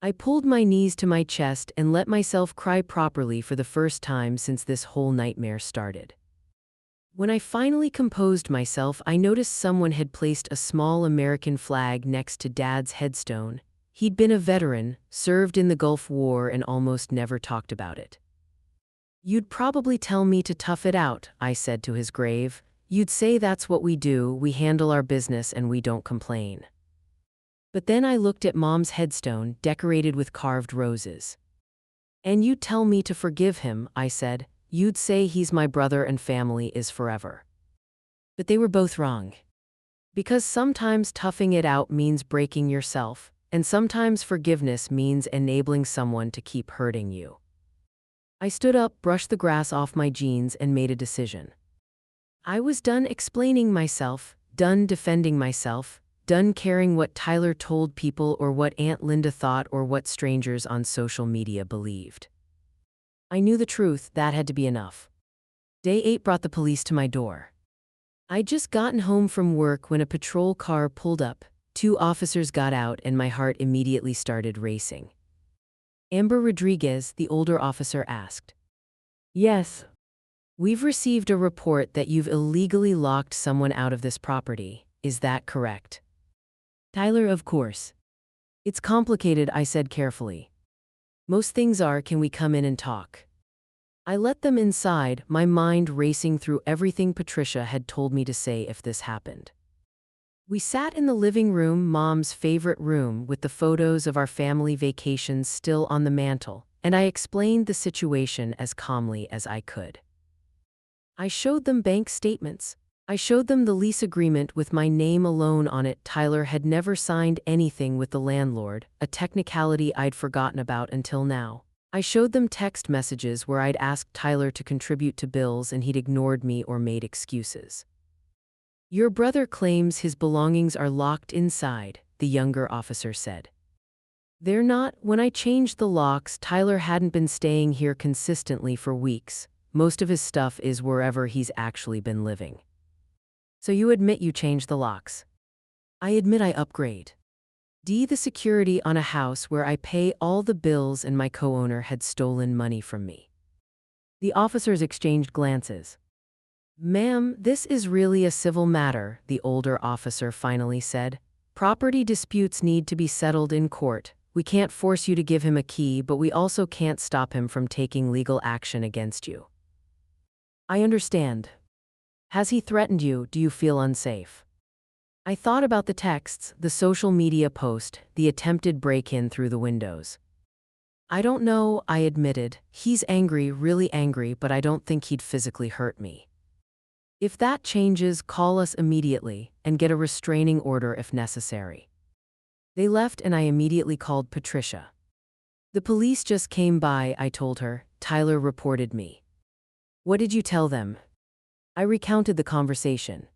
I pulled my knees to my chest and let myself cry properly for the first time since this whole nightmare started. When I finally composed myself, I noticed someone had placed a small American flag next to Dad's headstone. He'd been a veteran, served in the Gulf War, and almost never talked about it. You'd probably tell me to tough it out, I said to his grave. You'd say that's what we do, we handle our business and we don't complain. But then I looked at Mom's headstone, decorated with carved roses. And you tell me to forgive him, I said. You'd say he's my brother and family is forever. But they were both wrong. Because sometimes toughing it out means breaking yourself, and sometimes forgiveness means enabling someone to keep hurting you. I stood up, brushed the grass off my jeans, and made a decision. I was done explaining myself, done defending myself, done caring what Tyler told people or what Aunt Linda thought or what strangers on social media believed. I knew the truth, that had to be enough. Day 8 brought the police to my door. I'd just gotten home from work when a patrol car pulled up, 2 officers got out, and my heart immediately started racing. Amber Rodriguez, the older officer, asked. Yes. We've received a report that you've illegally locked someone out of this property. Is that correct? Tyler, of course. It's complicated, I said carefully. Most things are. Can we come in and talk? I let them inside, my mind racing through everything Patricia had told me to say if this happened. We sat in the living room, Mom's favorite room, with the photos of our family vacations still on the mantel, and I explained the situation as calmly as I could. I showed them bank statements. I showed them the lease agreement with my name alone on it. Tyler had never signed anything with the landlord, a technicality I'd forgotten about until now. I showed them text messages where I'd asked Tyler to contribute to bills and he'd ignored me or made excuses. Your brother claims his belongings are locked inside, the younger officer said. They're not. When I changed the locks, Tyler hadn't been staying here consistently for weeks. Most of his stuff is wherever he's actually been living. So you admit you changed the locks? I admit I upgrade. The security on a house where I pay all the bills and my co-owner had stolen money from me. The officers exchanged glances. Ma'am, this is really a civil matter, the older officer finally said. Property disputes need to be settled in court. We can't force you to give him a key, but we also can't stop him from taking legal action against you. I understand. Has he threatened you? Do you feel unsafe? I thought about the texts, the social media post, the attempted break-in through the windows. I don't know, I admitted. He's angry, really angry, but I don't think he'd physically hurt me. If that changes, call us immediately and get a restraining order if necessary. They left and I immediately called Patricia. The police just came by, I told her. Tyler reported me. What did you tell them? I recounted the conversation.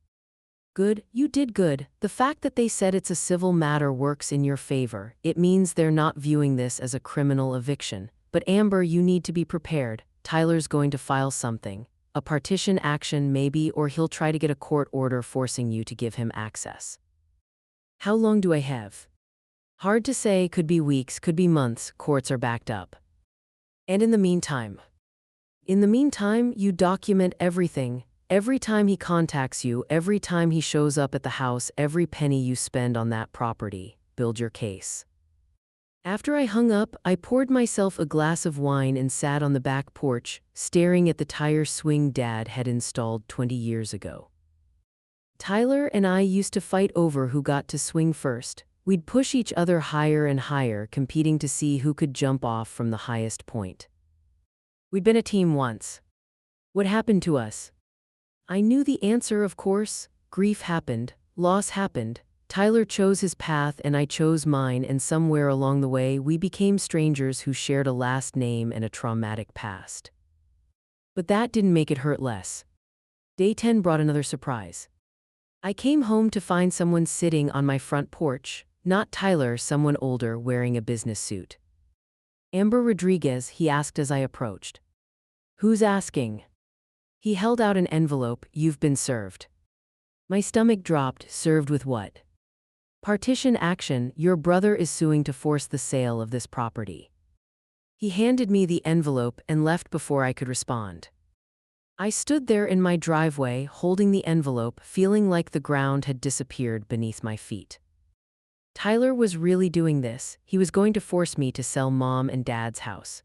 Good, you did good. The fact that they said it's a civil matter works in your favor. It means they're not viewing this as a criminal eviction. But Amber, you need to be prepared. Tyler's going to file something. A partition action maybe, or he'll try to get a court order forcing you to give him access. How long do I have? Hard to say, could be weeks, could be months, courts are backed up. And in the meantime? In the meantime, you document everything. Every time he contacts you, every time he shows up at the house, every penny you spend on that property, build your case. After I hung up, I poured myself a glass of wine and sat on the back porch, staring at the tire swing Dad had installed 20 years ago. Tyler and I used to fight over who got to swing first. We'd push each other higher and higher, competing to see who could jump off from the highest point. We'd been a team once. What happened to us? I knew the answer, of course. Grief happened, loss happened. Tyler chose his path and I chose mine, and somewhere along the way we became strangers who shared a last name and a traumatic past. But that didn't make it hurt less. Day 10 brought another surprise. I came home to find someone sitting on my front porch. Not Tyler, someone older wearing a business suit. Amber Rodriguez, he asked as I approached. Who's asking? He held out an envelope. You've been served. My stomach dropped. Served with what? Partition action. Your brother is suing to force the sale of this property. He handed me the envelope and left before I could respond. I stood there in my driveway, holding the envelope, feeling like the ground had disappeared beneath my feet. Tyler was really doing this. He was going to force me to sell Mom and Dad's house.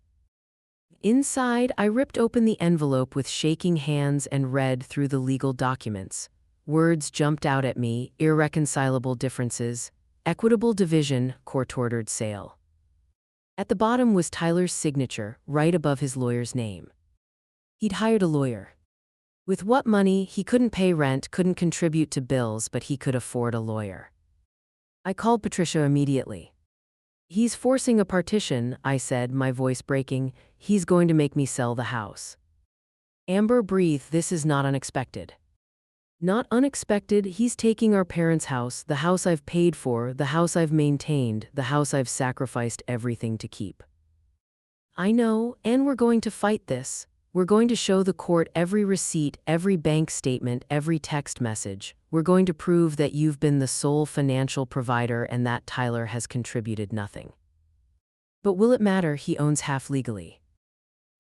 Inside, I ripped open the envelope with shaking hands and read through the legal documents. Words jumped out at me: irreconcilable differences, equitable division, court-ordered sale. At the bottom was Tyler's signature, right above his lawyer's name. He'd hired a lawyer. With what money, he couldn't pay rent, couldn't contribute to bills, but he could afford a lawyer. I called Patricia immediately. "He's forcing a partition," I said, my voice breaking. "He's going to make me sell the house." Amber, breathe, this is not unexpected. Not unexpected, he's taking our parents' house, the house I've paid for, the house I've maintained, the house I've sacrificed everything to keep. I know, and we're going to fight this. We're going to show the court every receipt, every bank statement, every text message. We're going to prove that you've been the sole financial provider and that Tyler has contributed nothing. But will it matter? He owns half legally.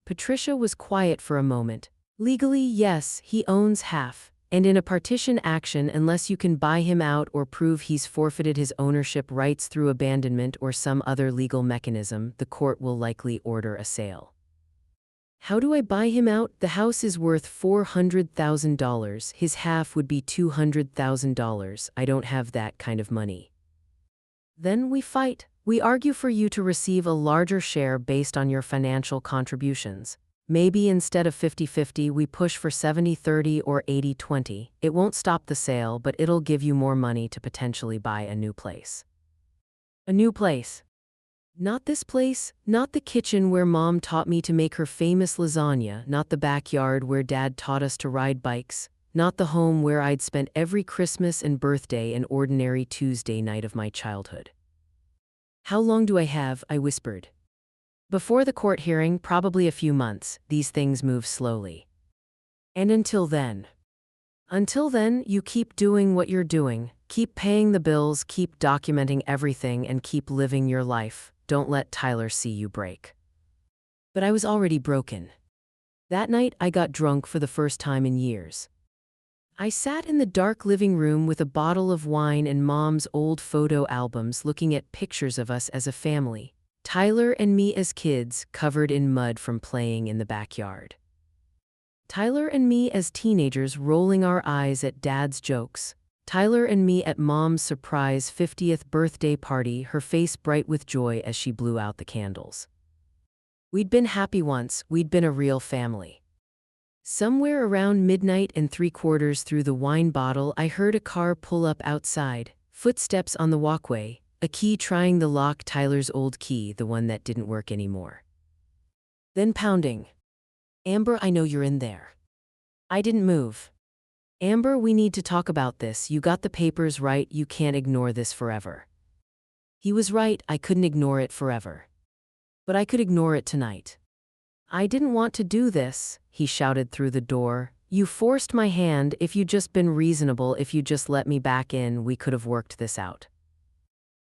Patricia was quiet for a moment. Legally, yes, he owns half. And in a partition action, unless you can buy him out or prove he's forfeited his ownership rights through abandonment or some other legal mechanism, the court will likely order a sale. How do I buy him out? The house is worth $400,000. His half would be $200,000. I don't have that kind of money. Then we fight. We argue for you to receive a larger share based on your financial contributions. Maybe instead of 50-50, we push for 70-30 or 80-20. It won't stop the sale, but it'll give you more money to potentially buy a new place. A new place. Not this place, not the kitchen where Mom taught me to make her famous lasagna, not the backyard where Dad taught us to ride bikes, not the home where I'd spent every Christmas and birthday and ordinary Tuesday night of my childhood. How long do I have? I whispered. Before the court hearing, probably a few months. These things move slowly. And until then? Until then, you keep doing what you're doing. Keep paying the bills, keep documenting everything, and keep living your life. Don't let Tyler see you break. But I was already broken. That night, I got drunk for the first time in years. I sat in the dark living room with a bottle of wine and Mom's old photo albums looking at pictures of us as a family. Tyler and me as kids, covered in mud from playing in the backyard. Tyler and me as teenagers rolling our eyes at Dad's jokes. Tyler and me at Mom's surprise 50th birthday party, her face bright with joy as she blew out the candles. We'd been happy once, we'd been a real family. Somewhere around midnight and 3/4 through the wine bottle, I heard a car pull up outside, footsteps on the walkway, a key trying the lock, Tyler's old key, the one that didn't work anymore. Then pounding. Amber, I know you're in there. I didn't move. Amber, we need to talk about this. You got the papers right, you can't ignore this forever. He was right, I couldn't ignore it forever. But I could ignore it tonight. I didn't want to do this, he shouted through the door. You forced my hand. If you'd just been reasonable, if you just let me back in, we could have worked this out.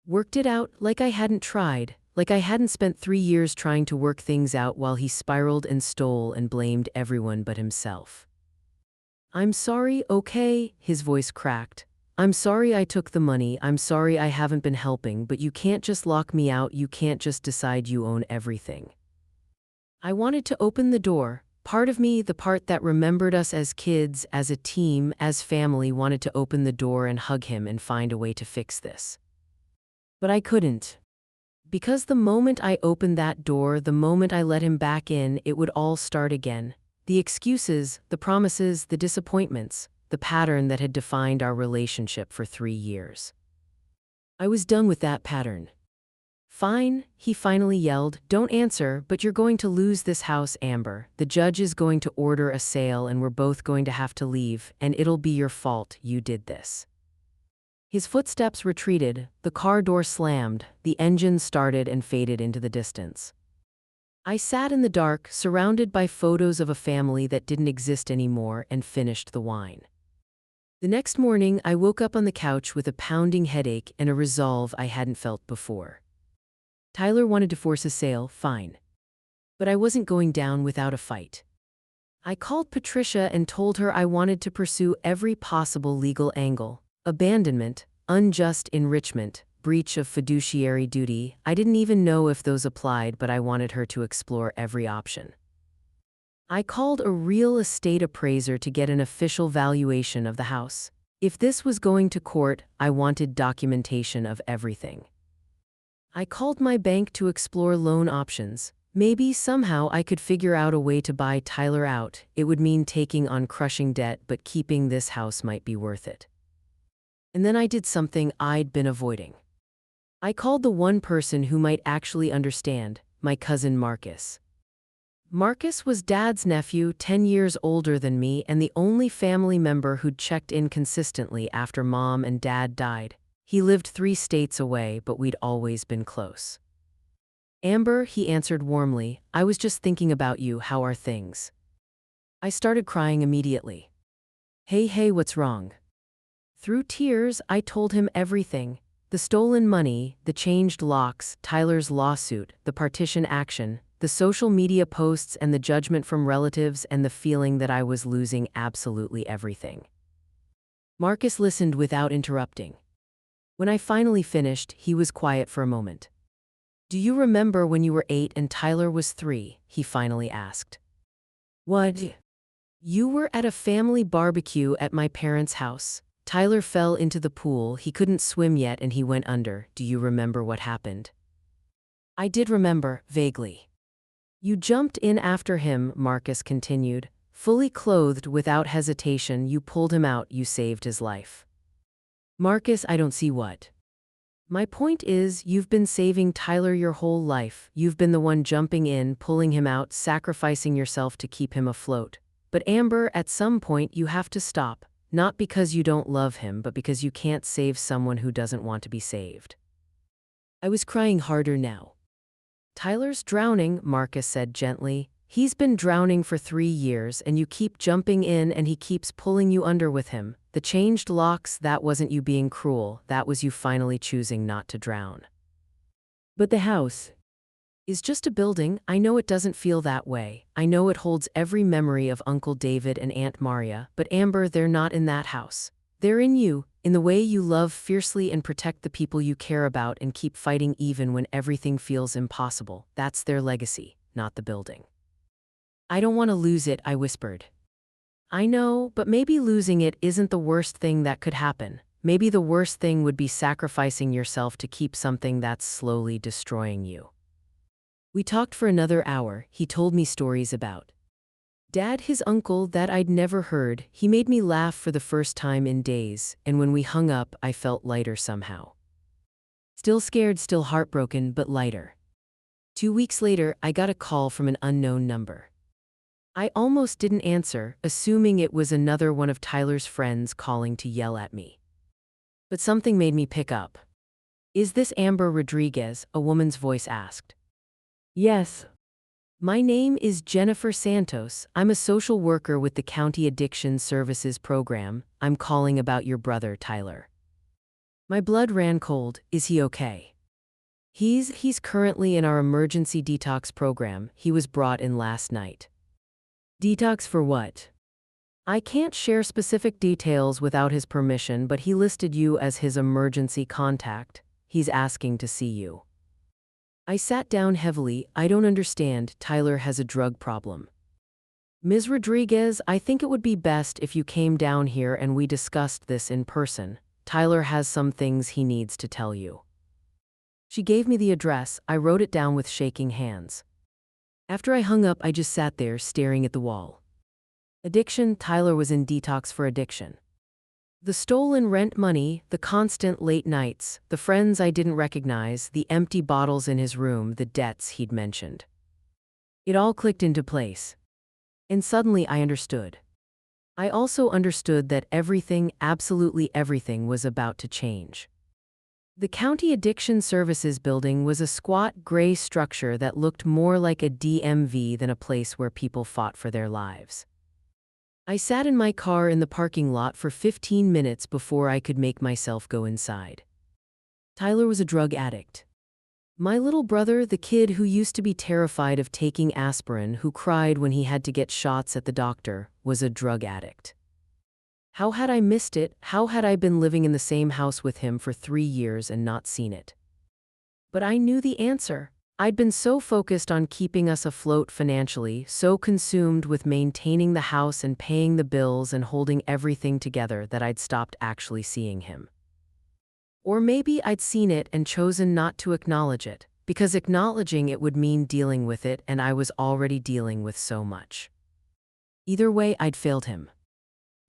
Worked it out like I hadn't tried, like I hadn't spent 3 years trying to work things out while he spiraled and stole and blamed everyone but himself. I'm sorry, okay, his voice cracked. I'm sorry I took the money, I'm sorry I haven't been helping, but you can't just lock me out, you can't just decide you own everything. I wanted to open the door. Part of me, the part that remembered us as kids, as a team, as family, wanted to open the door and hug him and find a way to fix this. But I couldn't. Because the moment I opened that door, the moment I let him back in, it would all start again. The excuses, the promises, the disappointments, the pattern that had defined our relationship for 3 years. I was done with that pattern. Fine, he finally yelled, don't answer, but you're going to lose this house, Amber. The judge is going to order a sale and we're both going to have to leave, and it'll be your fault, you did this. His footsteps retreated, the car door slammed, the engine started and faded into the distance. I sat in the dark, surrounded by photos of a family that didn't exist anymore, and finished the wine. The next morning, I woke up on the couch with a pounding headache and a resolve I hadn't felt before. Tyler wanted to force a sale, fine. But I wasn't going down without a fight. I called Patricia and told her I wanted to pursue every possible legal angle. Abandonment, unjust enrichment, breach of fiduciary duty. I didn't even know if those applied, but I wanted her to explore every option. I called a real estate appraiser to get an official valuation of the house. If this was going to court, I wanted documentation of everything. I called my bank to explore loan options. Maybe somehow I could figure out a way to buy Tyler out. It would mean taking on crushing debt, but keeping this house might be worth it. And then I did something I'd been avoiding. I called the one person who might actually understand, my cousin Marcus. Marcus was Dad's nephew, 10 years older than me, and the only family member who'd checked in consistently after Mom and Dad died. He lived 3 states away, but we'd always been close. Amber, he answered warmly, I was just thinking about you, how are things? I started crying immediately. Hey, what's wrong? Through tears, I told him everything. The stolen money, the changed locks, Tyler's lawsuit, the partition action, the social media posts and the judgment from relatives and the feeling that I was losing absolutely everything. Marcus listened without interrupting. When I finally finished, he was quiet for a moment. Do you remember when you were 8 and Tyler was 3? He finally asked. What? You were at a family barbecue at my parents' house. Tyler fell into the pool, he couldn't swim yet and he went under. Do you remember what happened? I did remember, vaguely. You jumped in after him, Marcus continued. Fully clothed without hesitation, you pulled him out, you saved his life. Marcus, I don't see what. My point is, you've been saving Tyler your whole life. You've been the one jumping in, pulling him out, sacrificing yourself to keep him afloat. But Amber, at some point you have to stop. Not because you don't love him, but because you can't save someone who doesn't want to be saved. I was crying harder now. Tyler's drowning, Marcus said gently. He's been drowning for 3 years and you keep jumping in and he keeps pulling you under with him. The changed locks, that wasn't you being cruel, that was you finally choosing not to drown. But the house is just a building. I know it doesn't feel that way. I know it holds every memory of Uncle David and Aunt Maria, but Amber, they're not in that house. They're in you, in the way you love fiercely and protect the people you care about and keep fighting even when everything feels impossible. That's their legacy, not the building. I don't want to lose it, I whispered. I know, but maybe losing it isn't the worst thing that could happen. Maybe the worst thing would be sacrificing yourself to keep something that's slowly destroying you. We talked for another hour. He told me stories about Dad, his uncle that I'd never heard. He made me laugh for the first time in days, and when we hung up, I felt lighter somehow. Still scared, still heartbroken, but lighter. 2 weeks later, I got a call from an unknown number. I almost didn't answer, assuming it was another one of Tyler's friends calling to yell at me. But something made me pick up. Is this Amber Rodriguez? A woman's voice asked. Yes. My name is Jennifer Santos. I'm a social worker with the County Addiction Services Program. I'm calling about your brother, Tyler. My blood ran cold. Is he okay? He's currently in our emergency detox program. He was brought in last night. Detox for what? I can't share specific details without his permission, but he listed you as his emergency contact. He's asking to see you. I sat down heavily. I don't understand. Tyler has a drug problem. Ms. Rodriguez, I think it would be best if you came down here and we discussed this in person. Tyler has some things he needs to tell you. She gave me the address. I wrote it down with shaking hands. After I hung up, I just sat there staring at the wall. Addiction, Tyler was in detox for addiction. The stolen rent money, the constant late nights, the friends I didn't recognize, the empty bottles in his room, the debts he'd mentioned. It all clicked into place. And suddenly I understood. I also understood that everything, absolutely everything, was about to change. The County Addiction Services building was a squat, gray structure that looked more like a DMV than a place where people fought for their lives. I sat in my car in the parking lot for 15 minutes before I could make myself go inside. Tyler was a drug addict. My little brother, the kid who used to be terrified of taking aspirin, who cried when he had to get shots at the doctor, was a drug addict. How had I missed it? How had I been living in the same house with him for 3 years and not seen it? But I knew the answer. I'd been so focused on keeping us afloat financially, so consumed with maintaining the house and paying the bills and holding everything together that I'd stopped actually seeing him. Or maybe I'd seen it and chosen not to acknowledge it, because acknowledging it would mean dealing with it, and I was already dealing with so much. Either way, I'd failed him.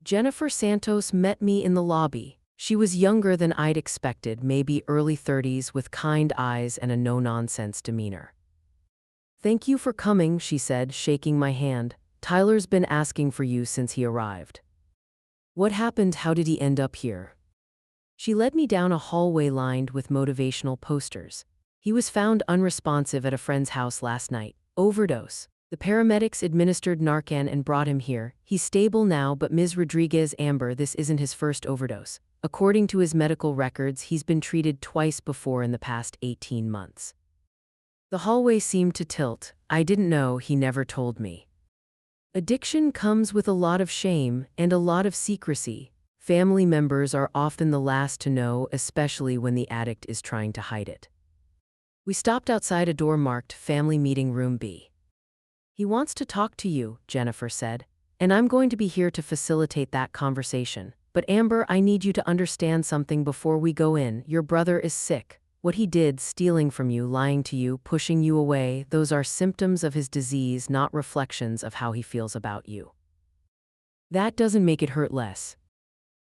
Jennifer Santos met me in the lobby. She was younger than I'd expected, maybe early 30s, with kind eyes and a no-nonsense demeanor. "Thank you for coming," she said, shaking my hand. "Tyler's been asking for you since he arrived." "What happened? How did he end up here?" She led me down a hallway lined with motivational posters. "He was found unresponsive at a friend's house last night. Overdose. The paramedics administered Narcan and brought him here. He's stable now, but Ms. Rodriguez, Amber, this isn't his first overdose. According to his medical records, he's been treated twice before in the past 18 months. The hallway seemed to tilt. I didn't know, he never told me. Addiction comes with a lot of shame and a lot of secrecy. Family members are often the last to know, especially when the addict is trying to hide it. We stopped outside a door marked Family Meeting Room B. "He wants to talk to you," Jennifer said, "and I'm going to be here to facilitate that conversation. But Amber, I need you to understand something before we go in. Your brother is sick. What he did, stealing from you, lying to you, pushing you away, those are symptoms of his disease, not reflections of how he feels about you. That doesn't make it hurt less."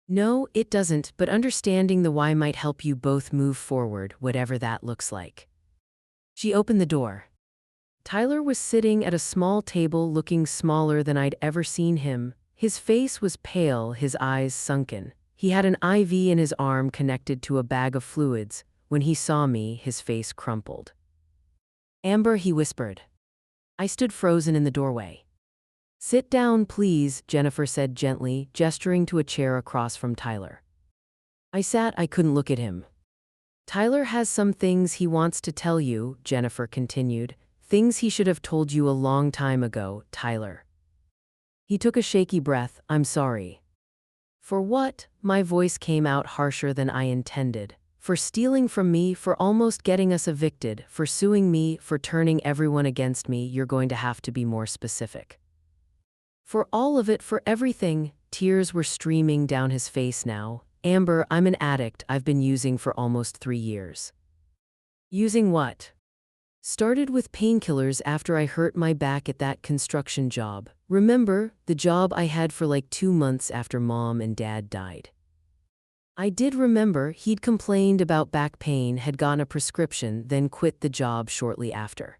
"No, it doesn't, but understanding the why might help you both move forward, whatever that looks like." She opened the door. Tyler was sitting at a small table, looking smaller than I'd ever seen him. His face was pale, his eyes sunken. He had an IV in his arm connected to a bag of fluids. When he saw me, his face crumpled. "Amber," he whispered. I stood frozen in the doorway. "Sit down, please," Jennifer said gently, gesturing to a chair across from Tyler. I sat. I couldn't look at him. "Tyler has some things he wants to tell you," Jennifer continued. "Things he should have told you a long time ago, Tyler." He took a shaky breath. "I'm sorry." "For what?" My voice came out harsher than I intended. "For stealing from me, for almost getting us evicted, for suing me, for turning everyone against me. You're going to have to be more specific." "For all of it, for everything." Tears were streaming down his face now. "Amber, I'm an addict. I've been using for almost 3 years. "Using what?" "Started with painkillers after I hurt my back at that construction job. Remember, the job I had for like 2 months after Mom and Dad died?" I did remember. He'd complained about back pain, had gotten a prescription, then quit the job shortly after.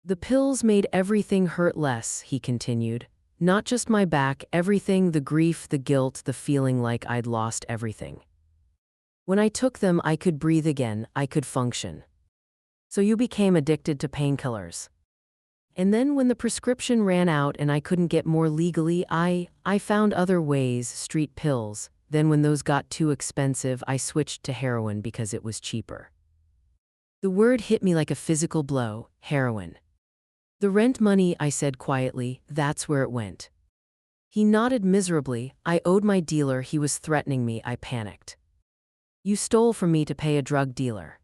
"The pills made everything hurt less," he continued. "Not just my back, everything, the grief, the guilt, the feeling like I'd lost everything. When I took them, I could breathe again, I could function." "So you became addicted to painkillers." "And then when the prescription ran out and I couldn't get more legally, I found other ways, street pills. Then when those got too expensive, I switched to heroin because it was cheaper." The word hit me like a physical blow. Heroin. "The rent money," I said quietly, "that's where it went." He nodded miserably. "I owed my dealer, he was threatening me." I panicked. "You stole from me to pay a drug dealer."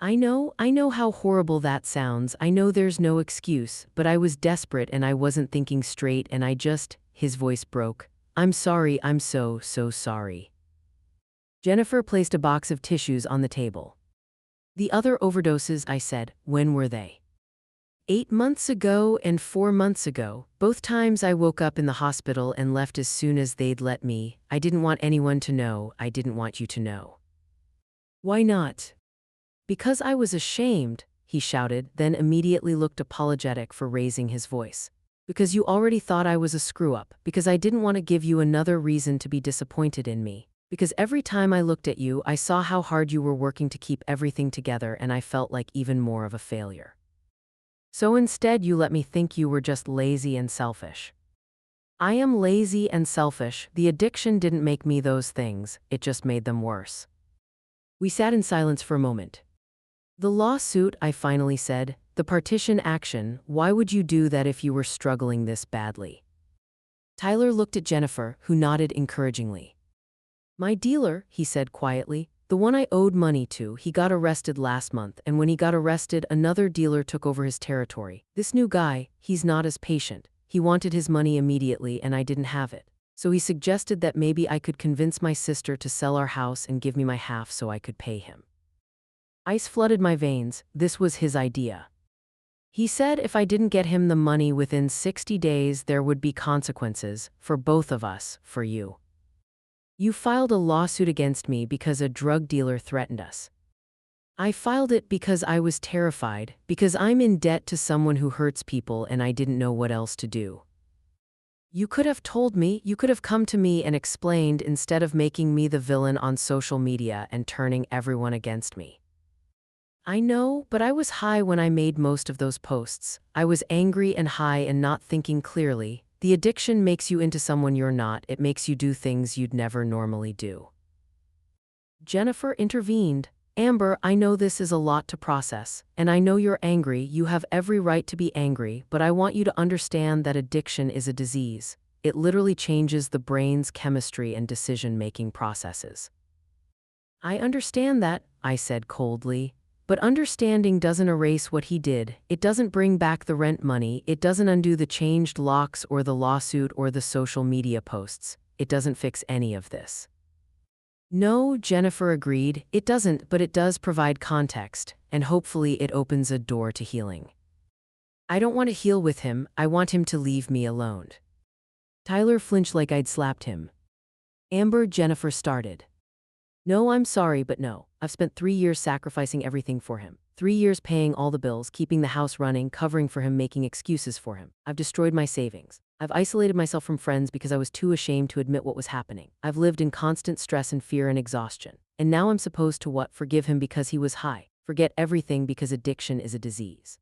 I know how horrible that sounds. I know there's no excuse, but I was desperate and I wasn't thinking straight and his voice broke. "I'm sorry, I'm so sorry." Jennifer placed a box of tissues on the table. "The other overdoses," I said, "when were they?" 8 months ago and 4 months ago. Both times I woke up in the hospital and left as soon as they'd let me. I didn't want anyone to know. I didn't want you to know." "Why not?" "Because I was ashamed," he shouted, then immediately looked apologetic for raising his voice. "Because you already thought I was a screw-up. Because I didn't want to give you another reason to be disappointed in me. Because every time I looked at you, I saw how hard you were working to keep everything together and I felt like even more of a failure. So instead you let me think you were just lazy and selfish." "I am lazy and selfish. The addiction didn't make me those things, it just made them worse." We sat in silence for a moment. "The lawsuit," I finally said, "the partition action, why would you do that if you were struggling this badly?" Tyler looked at Jennifer, who nodded encouragingly. "My dealer," he said quietly, "the one I owed money to, he got arrested last month, and when he got arrested, another dealer took over his territory. This new guy, he's not as patient. He wanted his money immediately and I didn't have it. So he suggested that maybe I could convince my sister to sell our house and give me my half so I could pay him. Ice flooded my veins. This was his idea. He said if I didn't get him the money within 60 days, there would be consequences, for both of us, for you. You filed a lawsuit against me because a drug dealer threatened us. I filed it because I was terrified, because I'm in debt to someone who hurts people and I didn't know what else to do. You could have told me, you could have come to me and explained instead of making me the villain on social media and turning everyone against me. I know, but I was high when I made most of those posts. I was angry and high and not thinking clearly. The addiction makes you into someone you're not. It makes you do things you'd never normally do. Jennifer intervened. Amber, I know this is a lot to process, and I know you're angry. You have every right to be angry, but I want you to understand that addiction is a disease. It literally changes the brain's chemistry and decision-making processes. I understand that, I said coldly. But understanding doesn't erase what he did. It doesn't bring back the rent money. It doesn't undo the changed locks or the lawsuit or the social media posts. It doesn't fix any of this. No, Jennifer agreed. It doesn't, but it does provide context, and hopefully it opens a door to healing. I don't want to heal with him. I want him to leave me alone. Tyler flinched like I'd slapped him. Amber, Jennifer started. No, I'm sorry, but no. I've spent 3 years sacrificing everything for him. 3 years paying all the bills, keeping the house running, covering for him, making excuses for him. I've destroyed my savings. I've isolated myself from friends because I was too ashamed to admit what was happening. I've lived in constant stress and fear and exhaustion. And now I'm supposed to what? Forgive him because he was high. Forget everything because addiction is a disease.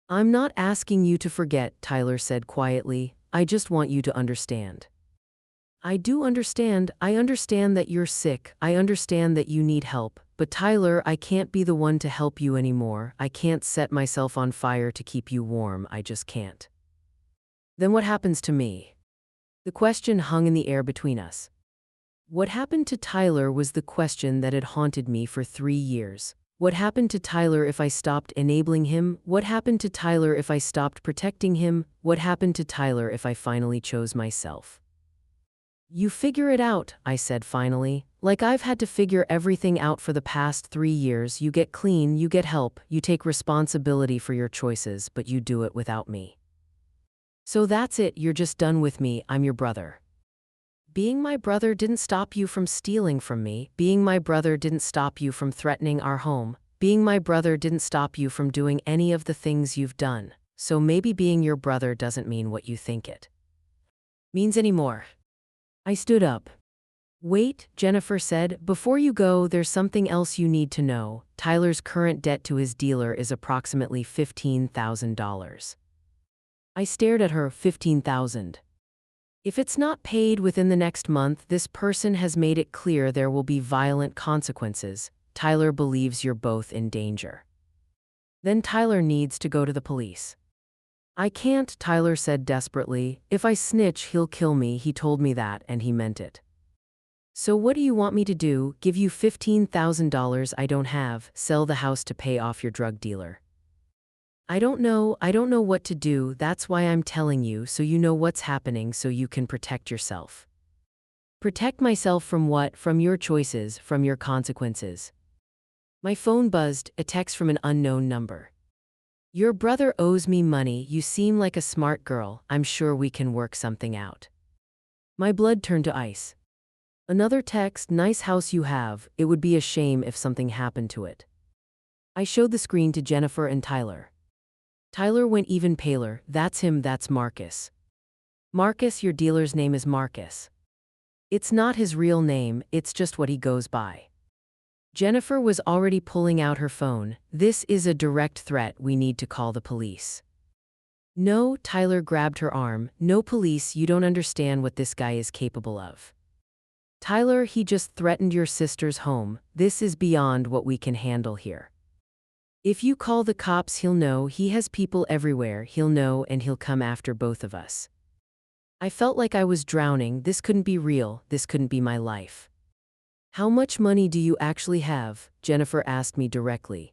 I'm not asking you to forget, Tyler said quietly. I just want you to understand. I do understand. I understand that you're sick. I understand that you need help. But Tyler, I can't be the one to help you anymore. I can't set myself on fire to keep you warm. I just can't. Then what happens to me? The question hung in the air between us. What happened to Tyler was the question that had haunted me for 3 years. What happened to Tyler if I stopped enabling him? What happened to Tyler if I stopped protecting him? What happened to Tyler if I finally chose myself? You figure it out, I said finally. Like I've had to figure everything out for the past 3 years. You get clean, you get help, you take responsibility for your choices, but you do it without me. So that's it, you're just done with me. I'm your brother. Being my brother didn't stop you from stealing from me. Being my brother didn't stop you from threatening our home. Being my brother didn't stop you from doing any of the things you've done. So maybe being your brother doesn't mean what you think it means anymore. I stood up. Wait, Jennifer said, before you go, there's something else you need to know. Tyler's current debt to his dealer is approximately $15,000. I stared at her. $15,000. If it's not paid within the next month, this person has made it clear there will be violent consequences. Tyler believes you're both in danger. Then Tyler needs to go to the police. I can't, Tyler said desperately. If I snitch, he'll kill me. He told me that, and he meant it. So what do you want me to do? Give you $15,000 I don't have? Sell the house to pay off your drug dealer? I don't know what to do. That's why I'm telling you, so you know what's happening, so you can protect yourself. Protect myself from what? From your choices, from your consequences. My phone buzzed, a text from an unknown number. Your brother owes me money. You seem like a smart girl. I'm sure we can work something out. My blood turned to ice. Another text, nice house you have. It would be a shame if something happened to it. I showed the screen to Jennifer and Tyler. Tyler went even paler. That's him, that's Marcus. Marcus, your dealer's name is Marcus. It's not his real name, it's just what he goes by. Jennifer was already pulling out her phone. This is a direct threat. We need to call the police. No, Tyler grabbed her arm. No police, you don't understand what this guy is capable of. Tyler, he just threatened your sister's home. This is beyond what we can handle here. If you call the cops, he'll know. He has people everywhere. He'll know and he'll come after both of us. I felt like I was drowning. This couldn't be real. This couldn't be my life. How much money do you actually have? Jennifer asked me directly.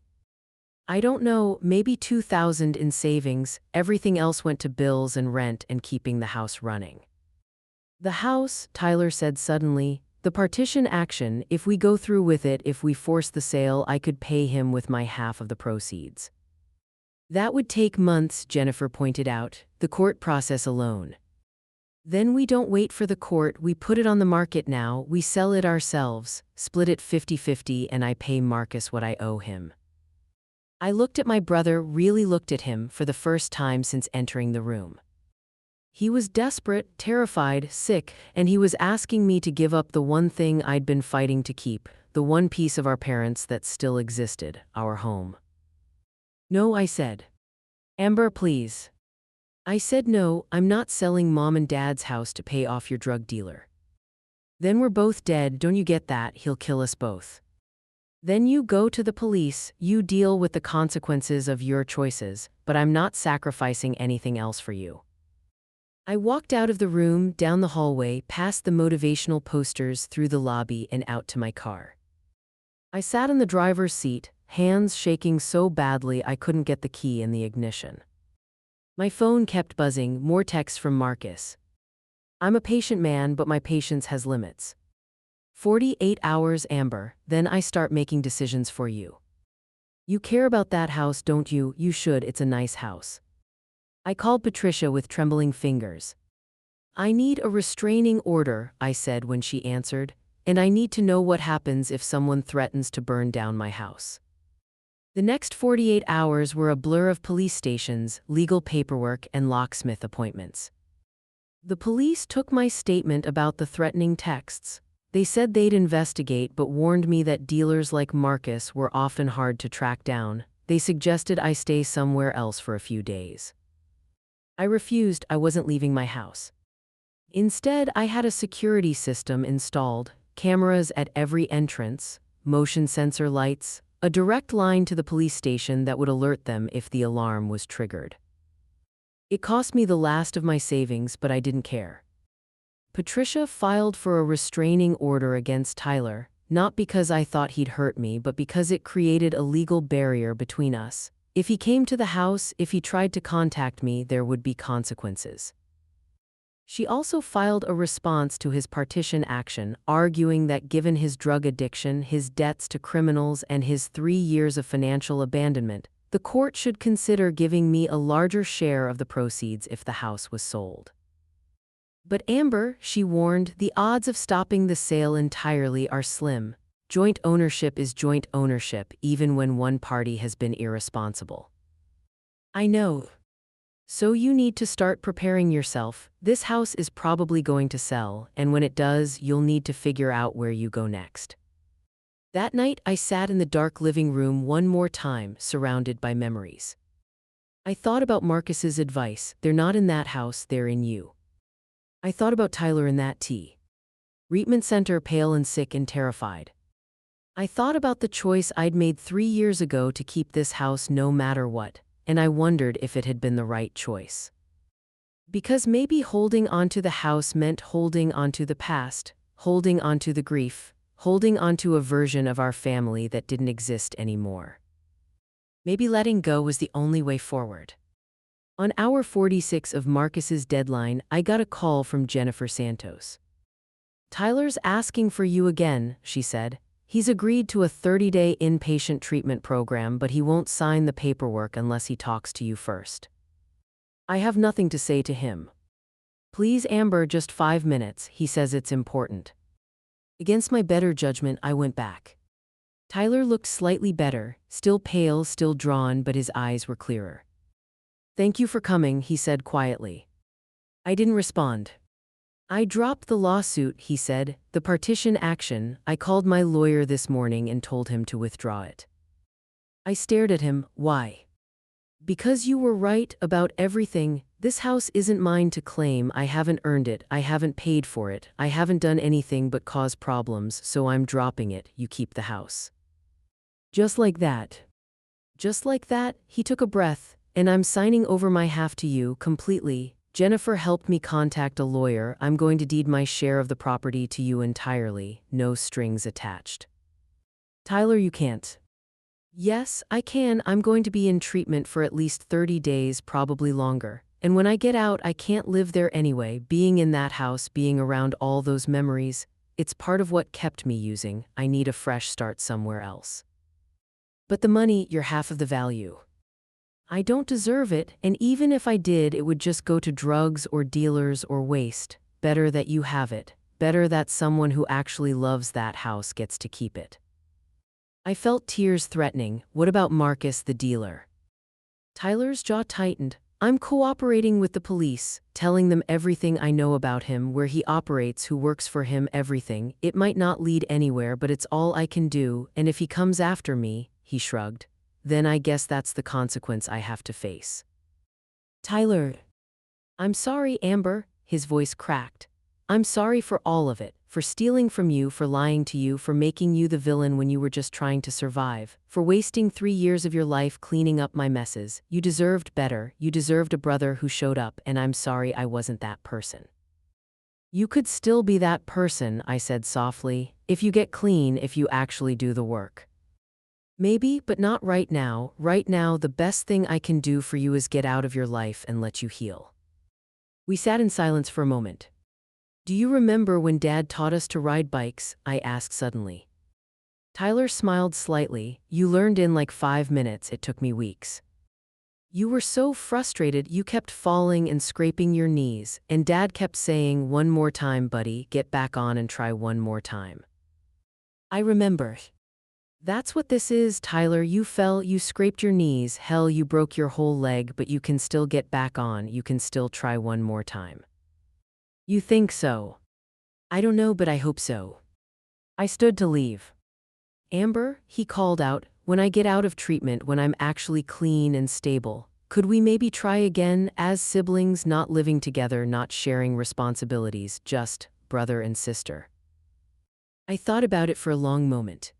I don't know, maybe $2,000 in savings. Everything else went to bills and rent and keeping the house running. The house, Tyler said suddenly. The partition action, if we go through with it, if we force the sale, I could pay him with my half of the proceeds. That would take months, Jennifer pointed out, the court process alone. Then we don't wait for the court, we put it on the market now, we sell it ourselves, split it 50-50, and I pay Marcus what I owe him. I looked at my brother, really looked at him for the first time since entering the room. He was desperate, terrified, sick, and he was asking me to give up the one thing I'd been fighting to keep, the one piece of our parents that still existed, our home. No, I said. Amber, please. I said no, I'm not selling Mom and Dad's house to pay off your drug dealer. Then we're both dead, don't you get that? He'll kill us both. Then you go to the police, you deal with the consequences of your choices, but I'm not sacrificing anything else for you. I walked out of the room, down the hallway, past the motivational posters, through the lobby, and out to my car. I sat in the driver's seat, hands shaking so badly I couldn't get the key in the ignition. My phone kept buzzing, more texts from Marcus. I'm a patient man, but my patience has limits. 48 hours, Amber, then I start making decisions for you. You care about that house, don't you? You should, it's a nice house. I called Patricia with trembling fingers. I need a restraining order, I said when she answered, and I need to know what happens if someone threatens to burn down my house. The next 48 hours were a blur of police stations, legal paperwork, and locksmith appointments. The police took my statement about the threatening texts. They said they'd investigate but warned me that dealers like Marcus were often hard to track down. They suggested I stay somewhere else for a few days. I refused, I wasn't leaving my house. Instead, I had a security system installed, cameras at every entrance, motion sensor lights, a direct line to the police station that would alert them if the alarm was triggered. It cost me the last of my savings, but I didn't care. Patricia filed for a restraining order against Tyler, not because I thought he'd hurt me, but because it created a legal barrier between us. If he came to the house, if he tried to contact me, there would be consequences. She also filed a response to his partition action, arguing that given his drug addiction, his debts to criminals, and his 3 years of financial abandonment, the court should consider giving me a larger share of the proceeds if the house was sold. But Amber, she warned, the odds of stopping the sale entirely are slim. Joint ownership is joint ownership, even when one party has been irresponsible. I know. So you need to start preparing yourself. This house is probably going to sell, and when it does, you'll need to figure out where you go next. That night, I sat in the dark living room one more time, surrounded by memories. I thought about Marcus's advice, they're not in that house, they're in you. I thought about Tyler in that treatment center, pale and sick and terrified. I thought about the choice I'd made 3 years ago to keep this house no matter what, and I wondered if it had been the right choice. Because maybe holding onto the house meant holding onto the past, holding onto the grief, holding onto a version of our family that didn't exist anymore. Maybe letting go was the only way forward. On hour 46 of Marcus's deadline, I got a call from Jennifer Santos. Tyler's asking for you again, she said. He's agreed to a 30-day inpatient treatment program, but he won't sign the paperwork unless he talks to you first. I have nothing to say to him. Please, Amber, just 5 minutes, he says it's important. Against my better judgment, I went back. Tyler looked slightly better, still pale, still drawn, but his eyes were clearer. Thank you for coming, he said quietly. I didn't respond. I dropped the lawsuit, he said, the partition action. I called my lawyer this morning and told him to withdraw it. I stared at him. Why? Because you were right about everything. This house isn't mine to claim. I haven't earned it. I haven't paid for it. I haven't done anything but cause problems, so I'm dropping it. You keep the house. Just like that. Just like that, he took a breath, and I'm signing over my half to you completely. Jennifer helped me contact a lawyer. I'm going to deed my share of the property to you entirely, no strings attached. Tyler, you can't. Yes, I can. I'm going to be in treatment for at least 30 days, probably longer. And when I get out, I can't live there anyway. Being in that house, being around all those memories, it's part of what kept me using. I need a fresh start somewhere else. But the money, you're half of the value. I don't deserve it, and even if I did, it would just go to drugs or dealers or waste. Better that you have it. Better that someone who actually loves that house gets to keep it. I felt tears threatening. What about Marcus, the dealer? Tyler's jaw tightened. I'm cooperating with the police, telling them everything I know about him, where he operates, who works for him, everything. It might not lead anywhere, but it's all I can do, and if he comes after me, he shrugged, then I guess that's the consequence I have to face. Tyler. I'm sorry, Amber, his voice cracked. I'm sorry for all of it, for stealing from you, for lying to you, for making you the villain when you were just trying to survive, for wasting 3 years of your life cleaning up my messes. You deserved better, you deserved a brother who showed up, and I'm sorry I wasn't that person. You could still be that person, I said softly, if you get clean, if you actually do the work. Maybe, but not right now. Right now, the best thing I can do for you is get out of your life and let you heal. We sat in silence for a moment. Do you remember when Dad taught us to ride bikes? I asked suddenly. Tyler smiled slightly. You learned in like 5 minutes, it took me weeks. You were so frustrated, you kept falling and scraping your knees, and Dad kept saying, one more time, buddy, get back on and try one more time. I remember. That's what this is, Tyler. You fell, you scraped your knees, hell, you broke your whole leg, but you can still get back on, you can still try one more time. You think so? I don't know, but I hope so. I stood to leave. Amber, he called out, when I get out of treatment, when I'm actually clean and stable, could we maybe try again as siblings, not living together, not sharing responsibilities, just brother and sister? I thought about it for a long moment.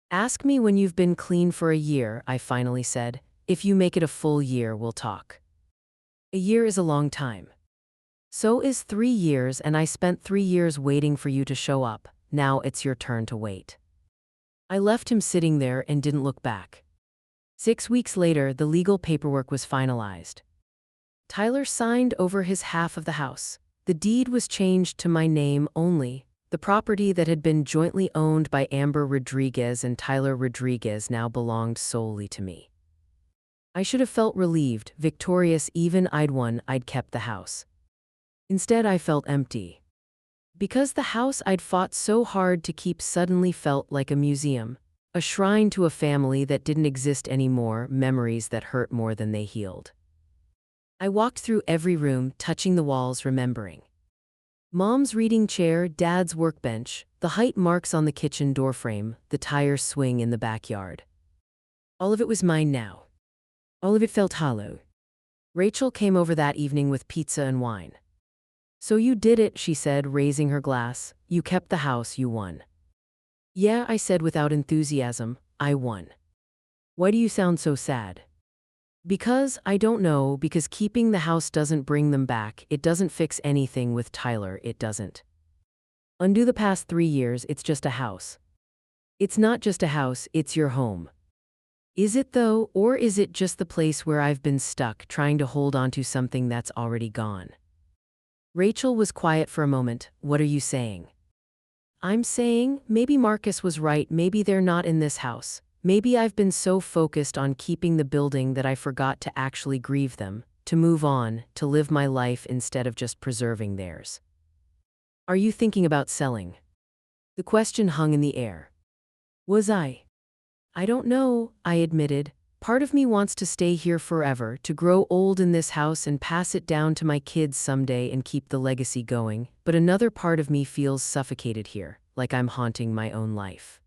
Ask me when you've been clean for a year, I finally said. If you make it a full year, we'll talk. A year is a long time. So is 3 years, and I spent 3 years waiting for you to show up. Now it's your turn to wait. I left him sitting there and didn't look back. 6 weeks later, the legal paperwork was finalized. Tyler signed over his half of the house. The deed was changed to my name only. The property that had been jointly owned by Amber Rodriguez and Tyler Rodriguez now belonged solely to me. I should have felt relieved, victorious, even I'd won, I'd kept the house. Instead, I felt empty. Because the house I'd fought so hard to keep suddenly felt like a museum, a shrine to a family that didn't exist anymore, memories that hurt more than they healed. I walked through every room, touching the walls, remembering. Mom's reading chair, Dad's workbench, the height marks on the kitchen doorframe, the tire swing in the backyard. All of it was mine now. All of it felt hollow. Rachel came over that evening with pizza and wine. So you did it, she said, raising her glass. You kept the house, you won. Yeah, I said without enthusiasm, I won. Why do you sound so sad? Because, I don't know, because keeping the house doesn't bring them back, it doesn't fix anything with Tyler, it doesn't. Undo the past 3 years, it's just a house. It's not just a house, it's your home. Is it though, or is it just the place where I've been stuck, trying to hold on to something that's already gone? Rachel was quiet for a moment. What are you saying? I'm saying, maybe Marcus was right, maybe they're not in this house. Maybe I've been so focused on keeping the building that I forgot to actually grieve them, to move on, to live my life instead of just preserving theirs. Are you thinking about selling? The question hung in the air. Was I? I don't know, I admitted. Part of me wants to stay here forever, to grow old in this house and pass it down to my kids someday and keep the legacy going, but another part of me feels suffocated here, like I'm haunting my own life.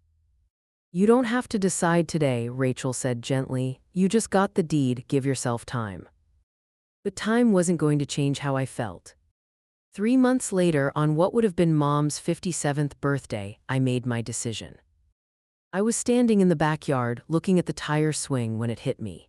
You don't have to decide today, Rachel said gently. You just got the deed, give yourself time. But time wasn't going to change how I felt. 3 months later, on what would have been Mom's 57th birthday, I made my decision. I was standing in the backyard, looking at the tire swing when it hit me.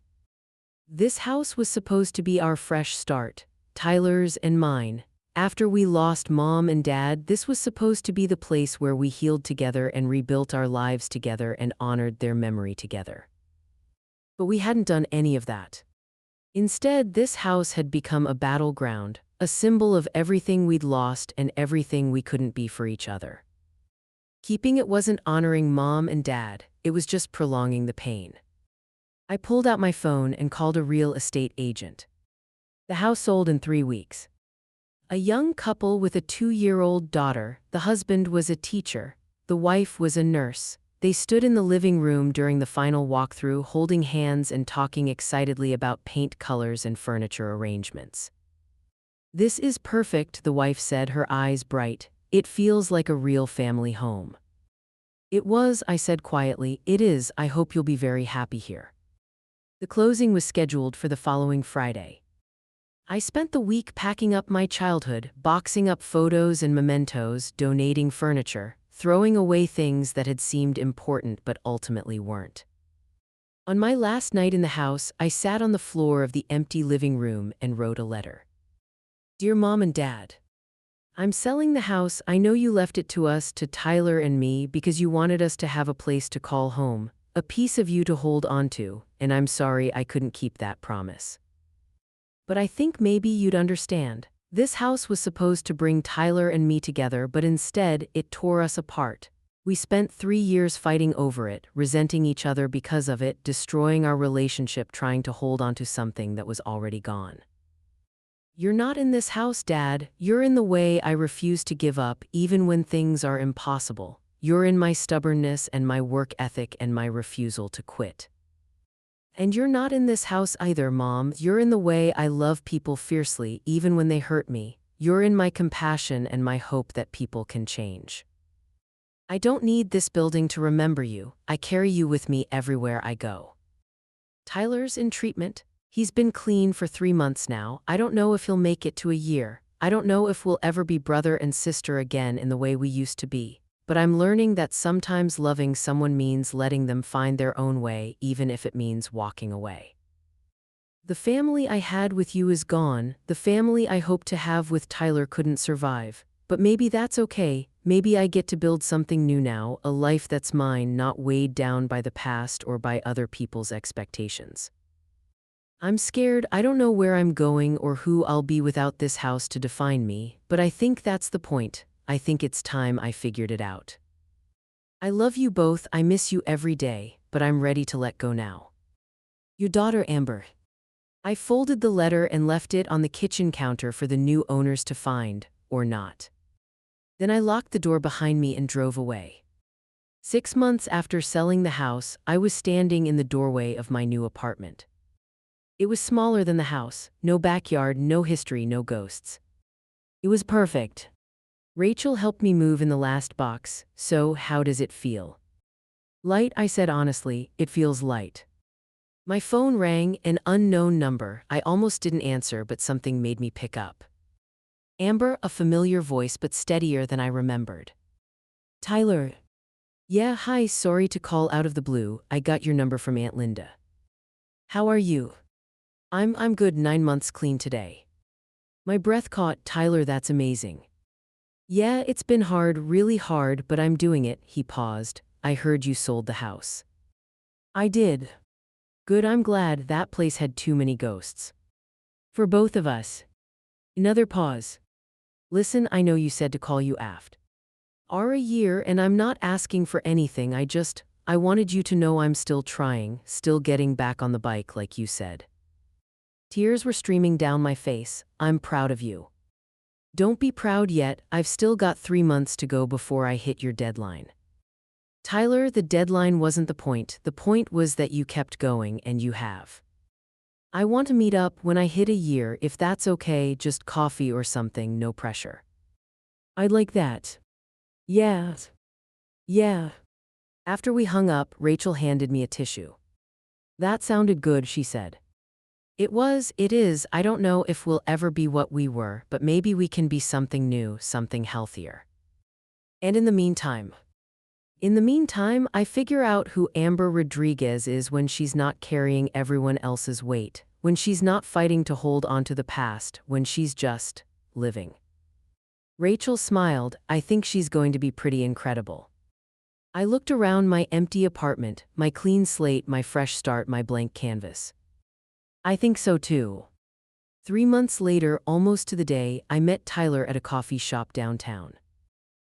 This house was supposed to be our fresh start, Tyler's and mine. After we lost Mom and Dad, this was supposed to be the place where we healed together and rebuilt our lives together and honored their memory together. But we hadn't done any of that. Instead, this house had become a battleground, a symbol of everything we'd lost and everything we couldn't be for each other. Keeping it wasn't honoring Mom and Dad, it was just prolonging the pain. I pulled out my phone and called a real estate agent. The house sold in 3 weeks. A young couple with a 2-year-old daughter, the husband was a teacher, the wife was a nurse. They stood in the living room during the final walkthrough, holding hands and talking excitedly about paint colors and furniture arrangements. "This is perfect," the wife said, her eyes bright. "It feels like a real family home." "It was," I said quietly. "It is. I hope you'll be very happy here." The closing was scheduled for the following Friday. I spent the week packing up my childhood, boxing up photos and mementos, donating furniture, throwing away things that had seemed important but ultimately weren't. On my last night in the house, I sat on the floor of the empty living room and wrote a letter. "Dear Mom and Dad, I'm selling the house. I know you left it to us, to Tyler and me, because you wanted us to have a place to call home, a piece of you to hold on to, and I'm sorry I couldn't keep that promise. But I think maybe you'd understand. This house was supposed to bring Tyler and me together, but instead, it tore us apart. We spent 3 years fighting over it, resenting each other because of it, destroying our relationship trying to hold on to something that was already gone. You're not in this house, Dad. You're in the way I refuse to give up, even when things are impossible. You're in my stubbornness and my work ethic and my refusal to quit. And you're not in this house either, Mom. You're in the way I love people fiercely, even when they hurt me. You're in my compassion and my hope that people can change. I don't need this building to remember you. I carry you with me everywhere I go. Tyler's in treatment. He's been clean for 3 months now. I don't know if he'll make it to a year. I don't know if we'll ever be brother and sister again in the way we used to be. But I'm learning that sometimes loving someone means letting them find their own way, even if it means walking away. The family I had with you is gone. The family I hoped to have with Tyler couldn't survive. But maybe that's okay. Maybe I get to build something new now, a life that's mine, not weighed down by the past or by other people's expectations. I'm scared. I don't know where I'm going or who I'll be without this house to define me, but I think that's the point. I think it's time I figured it out. I love you both. I miss you every day, but I'm ready to let go now. Your daughter, Amber." I folded the letter and left it on the kitchen counter for the new owners to find, or not. Then I locked the door behind me and drove away. 6 months after selling the house, I was standing in the doorway of my new apartment. It was smaller than the house, no backyard, no history, no ghosts. It was perfect. Rachel helped me move in the last box. "So, how does it feel?" "Light," I said honestly. "It feels light." My phone rang, an unknown number. I almost didn't answer, but something made me pick up. Amber, a familiar voice but steadier than I remembered. "Tyler." "Yeah, hi, sorry to call out of the blue. I got your number from Aunt Linda." "How are you?" I'm good, 9 months clean today." My breath caught. "Tyler, that's amazing." "Yeah, it's been hard, really hard, but I'm doing it." He paused. "I heard you sold the house." "I did." "Good, I'm glad. That place had too many ghosts. For both of us." Another pause. "Listen, I know you said to call you aft. Are a year, and I'm not asking for anything. I wanted you to know I'm still trying, still getting back on the bike like you said." Tears were streaming down my face. "I'm proud of you." "Don't be proud yet. I've still got 3 months to go before I hit your deadline." "Tyler, the deadline wasn't the point. The point was that you kept going, and you have. I want to meet up when I hit a year, if that's okay, just coffee or something, no pressure." "I'd like that." "Yeah. Yeah." After we hung up, Rachel handed me a tissue. "That sounded good," she said. It is. I don't know if we'll ever be what we were, but maybe we can be something new, something healthier. And in the meantime, I figure out who Amber Rodriguez is when she's not carrying everyone else's weight, when she's not fighting to hold on to the past, when she's just living. Rachel smiled. "I think she's going to be pretty incredible." I looked around my empty apartment, my clean slate, my fresh start, my blank canvas. I think so too. 3 months later, almost to the day, I met Tyler at a coffee shop downtown.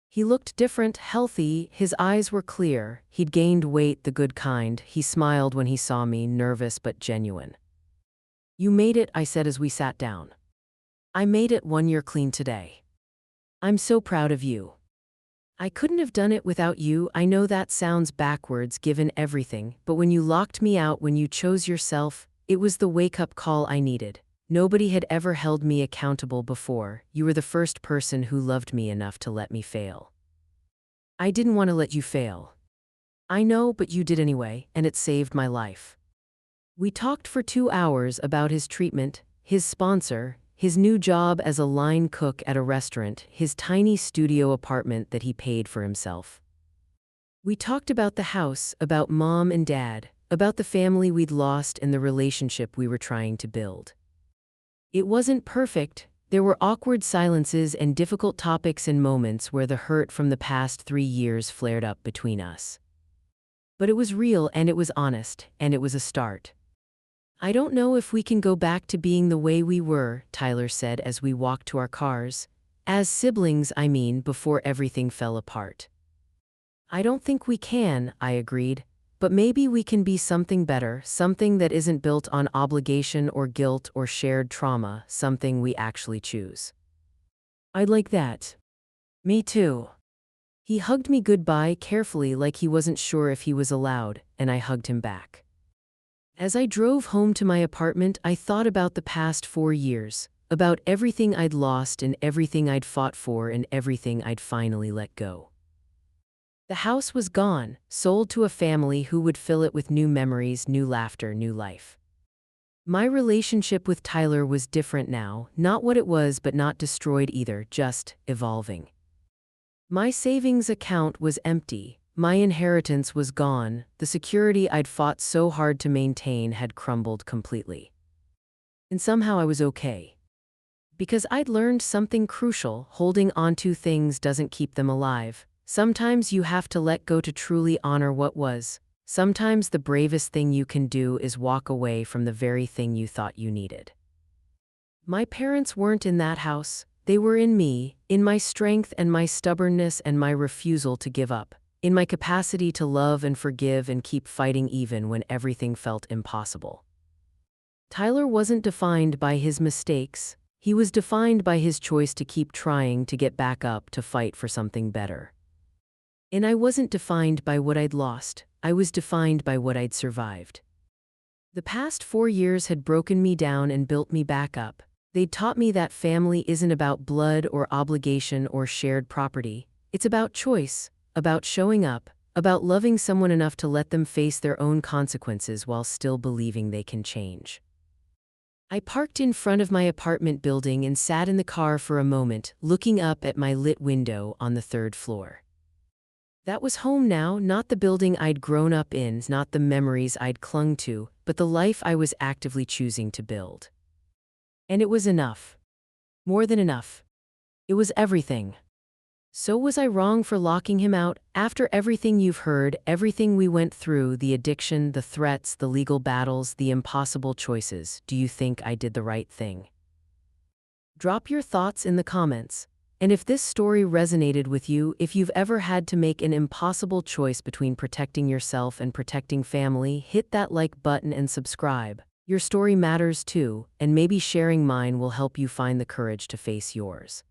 He looked different, healthy, his eyes were clear, he'd gained weight, the good kind. He smiled when he saw me, nervous but genuine. "You made it," I said as we sat down. "I made it 1 year clean today. I'm so proud of you. I couldn't have done it without you. I know that sounds backwards given everything, but when you locked me out, when you chose yourself, it was the wake-up call I needed. Nobody had ever held me accountable before. You were the first person who loved me enough to let me fail. I didn't want to let you fail. I know, but you did anyway, and it saved my life." We talked for 2 hours about his treatment, his sponsor, his new job as a line cook at a restaurant, his tiny studio apartment that he paid for himself. We talked about the house, about mom and dad, about the family we'd lost and the relationship we were trying to build. It wasn't perfect. There were awkward silences and difficult topics and moments where the hurt from the past 3 years flared up between us. But it was real and it was honest, and it was a start. "I don't know if we can go back to being the way we were," Tyler said as we walked to our cars. "As siblings, I mean, before everything fell apart." "I don't think we can," I agreed. "But maybe we can be something better, something that isn't built on obligation or guilt or shared trauma, something we actually choose." "I'd like that." "Me too." He hugged me goodbye carefully like he wasn't sure if he was allowed, and I hugged him back. As I drove home to my apartment, I thought about the past 4 years, about everything I'd lost and everything I'd fought for and everything I'd finally let go. The house was gone, sold to a family who would fill it with new memories, new laughter, new life. My relationship with Tyler was different now, not what it was but not destroyed either, just evolving. My savings account was empty, my inheritance was gone, the security I'd fought so hard to maintain had crumbled completely. And somehow I was okay. Because I'd learned something crucial: holding onto things doesn't keep them alive. Sometimes you have to let go to truly honor what was. Sometimes the bravest thing you can do is walk away from the very thing you thought you needed. My parents weren't in that house. They were in me, in my strength and my stubbornness and my refusal to give up, in my capacity to love and forgive and keep fighting even when everything felt impossible. Tyler wasn't defined by his mistakes. He was defined by his choice to keep trying, to get back up, to fight for something better. And I wasn't defined by what I'd lost. I was defined by what I'd survived. The past 4 years had broken me down and built me back up. They'd taught me that family isn't about blood or obligation or shared property. It's about choice, about showing up, about loving someone enough to let them face their own consequences while still believing they can change. I parked in front of my apartment building and sat in the car for a moment, looking up at my lit window on the 3rd floor. That was home now, not the building I'd grown up in, not the memories I'd clung to, but the life I was actively choosing to build. And it was enough. More than enough. It was everything. So was I wrong for locking him out? After everything you've heard, everything we went through, the addiction, the threats, the legal battles, the impossible choices, do you think I did the right thing? Drop your thoughts in the comments. And if this story resonated with you, if you've ever had to make an impossible choice between protecting yourself and protecting family, hit that like button and subscribe. Your story matters too, and maybe sharing mine will help you find the courage to face yours.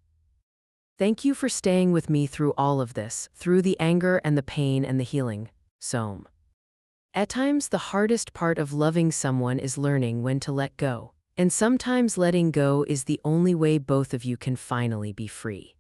Thank you for staying with me through all of this, through the anger and the pain and the healing. Soam. At times, the hardest part of loving someone is learning when to let go. And sometimes letting go is the only way both of you can finally be free.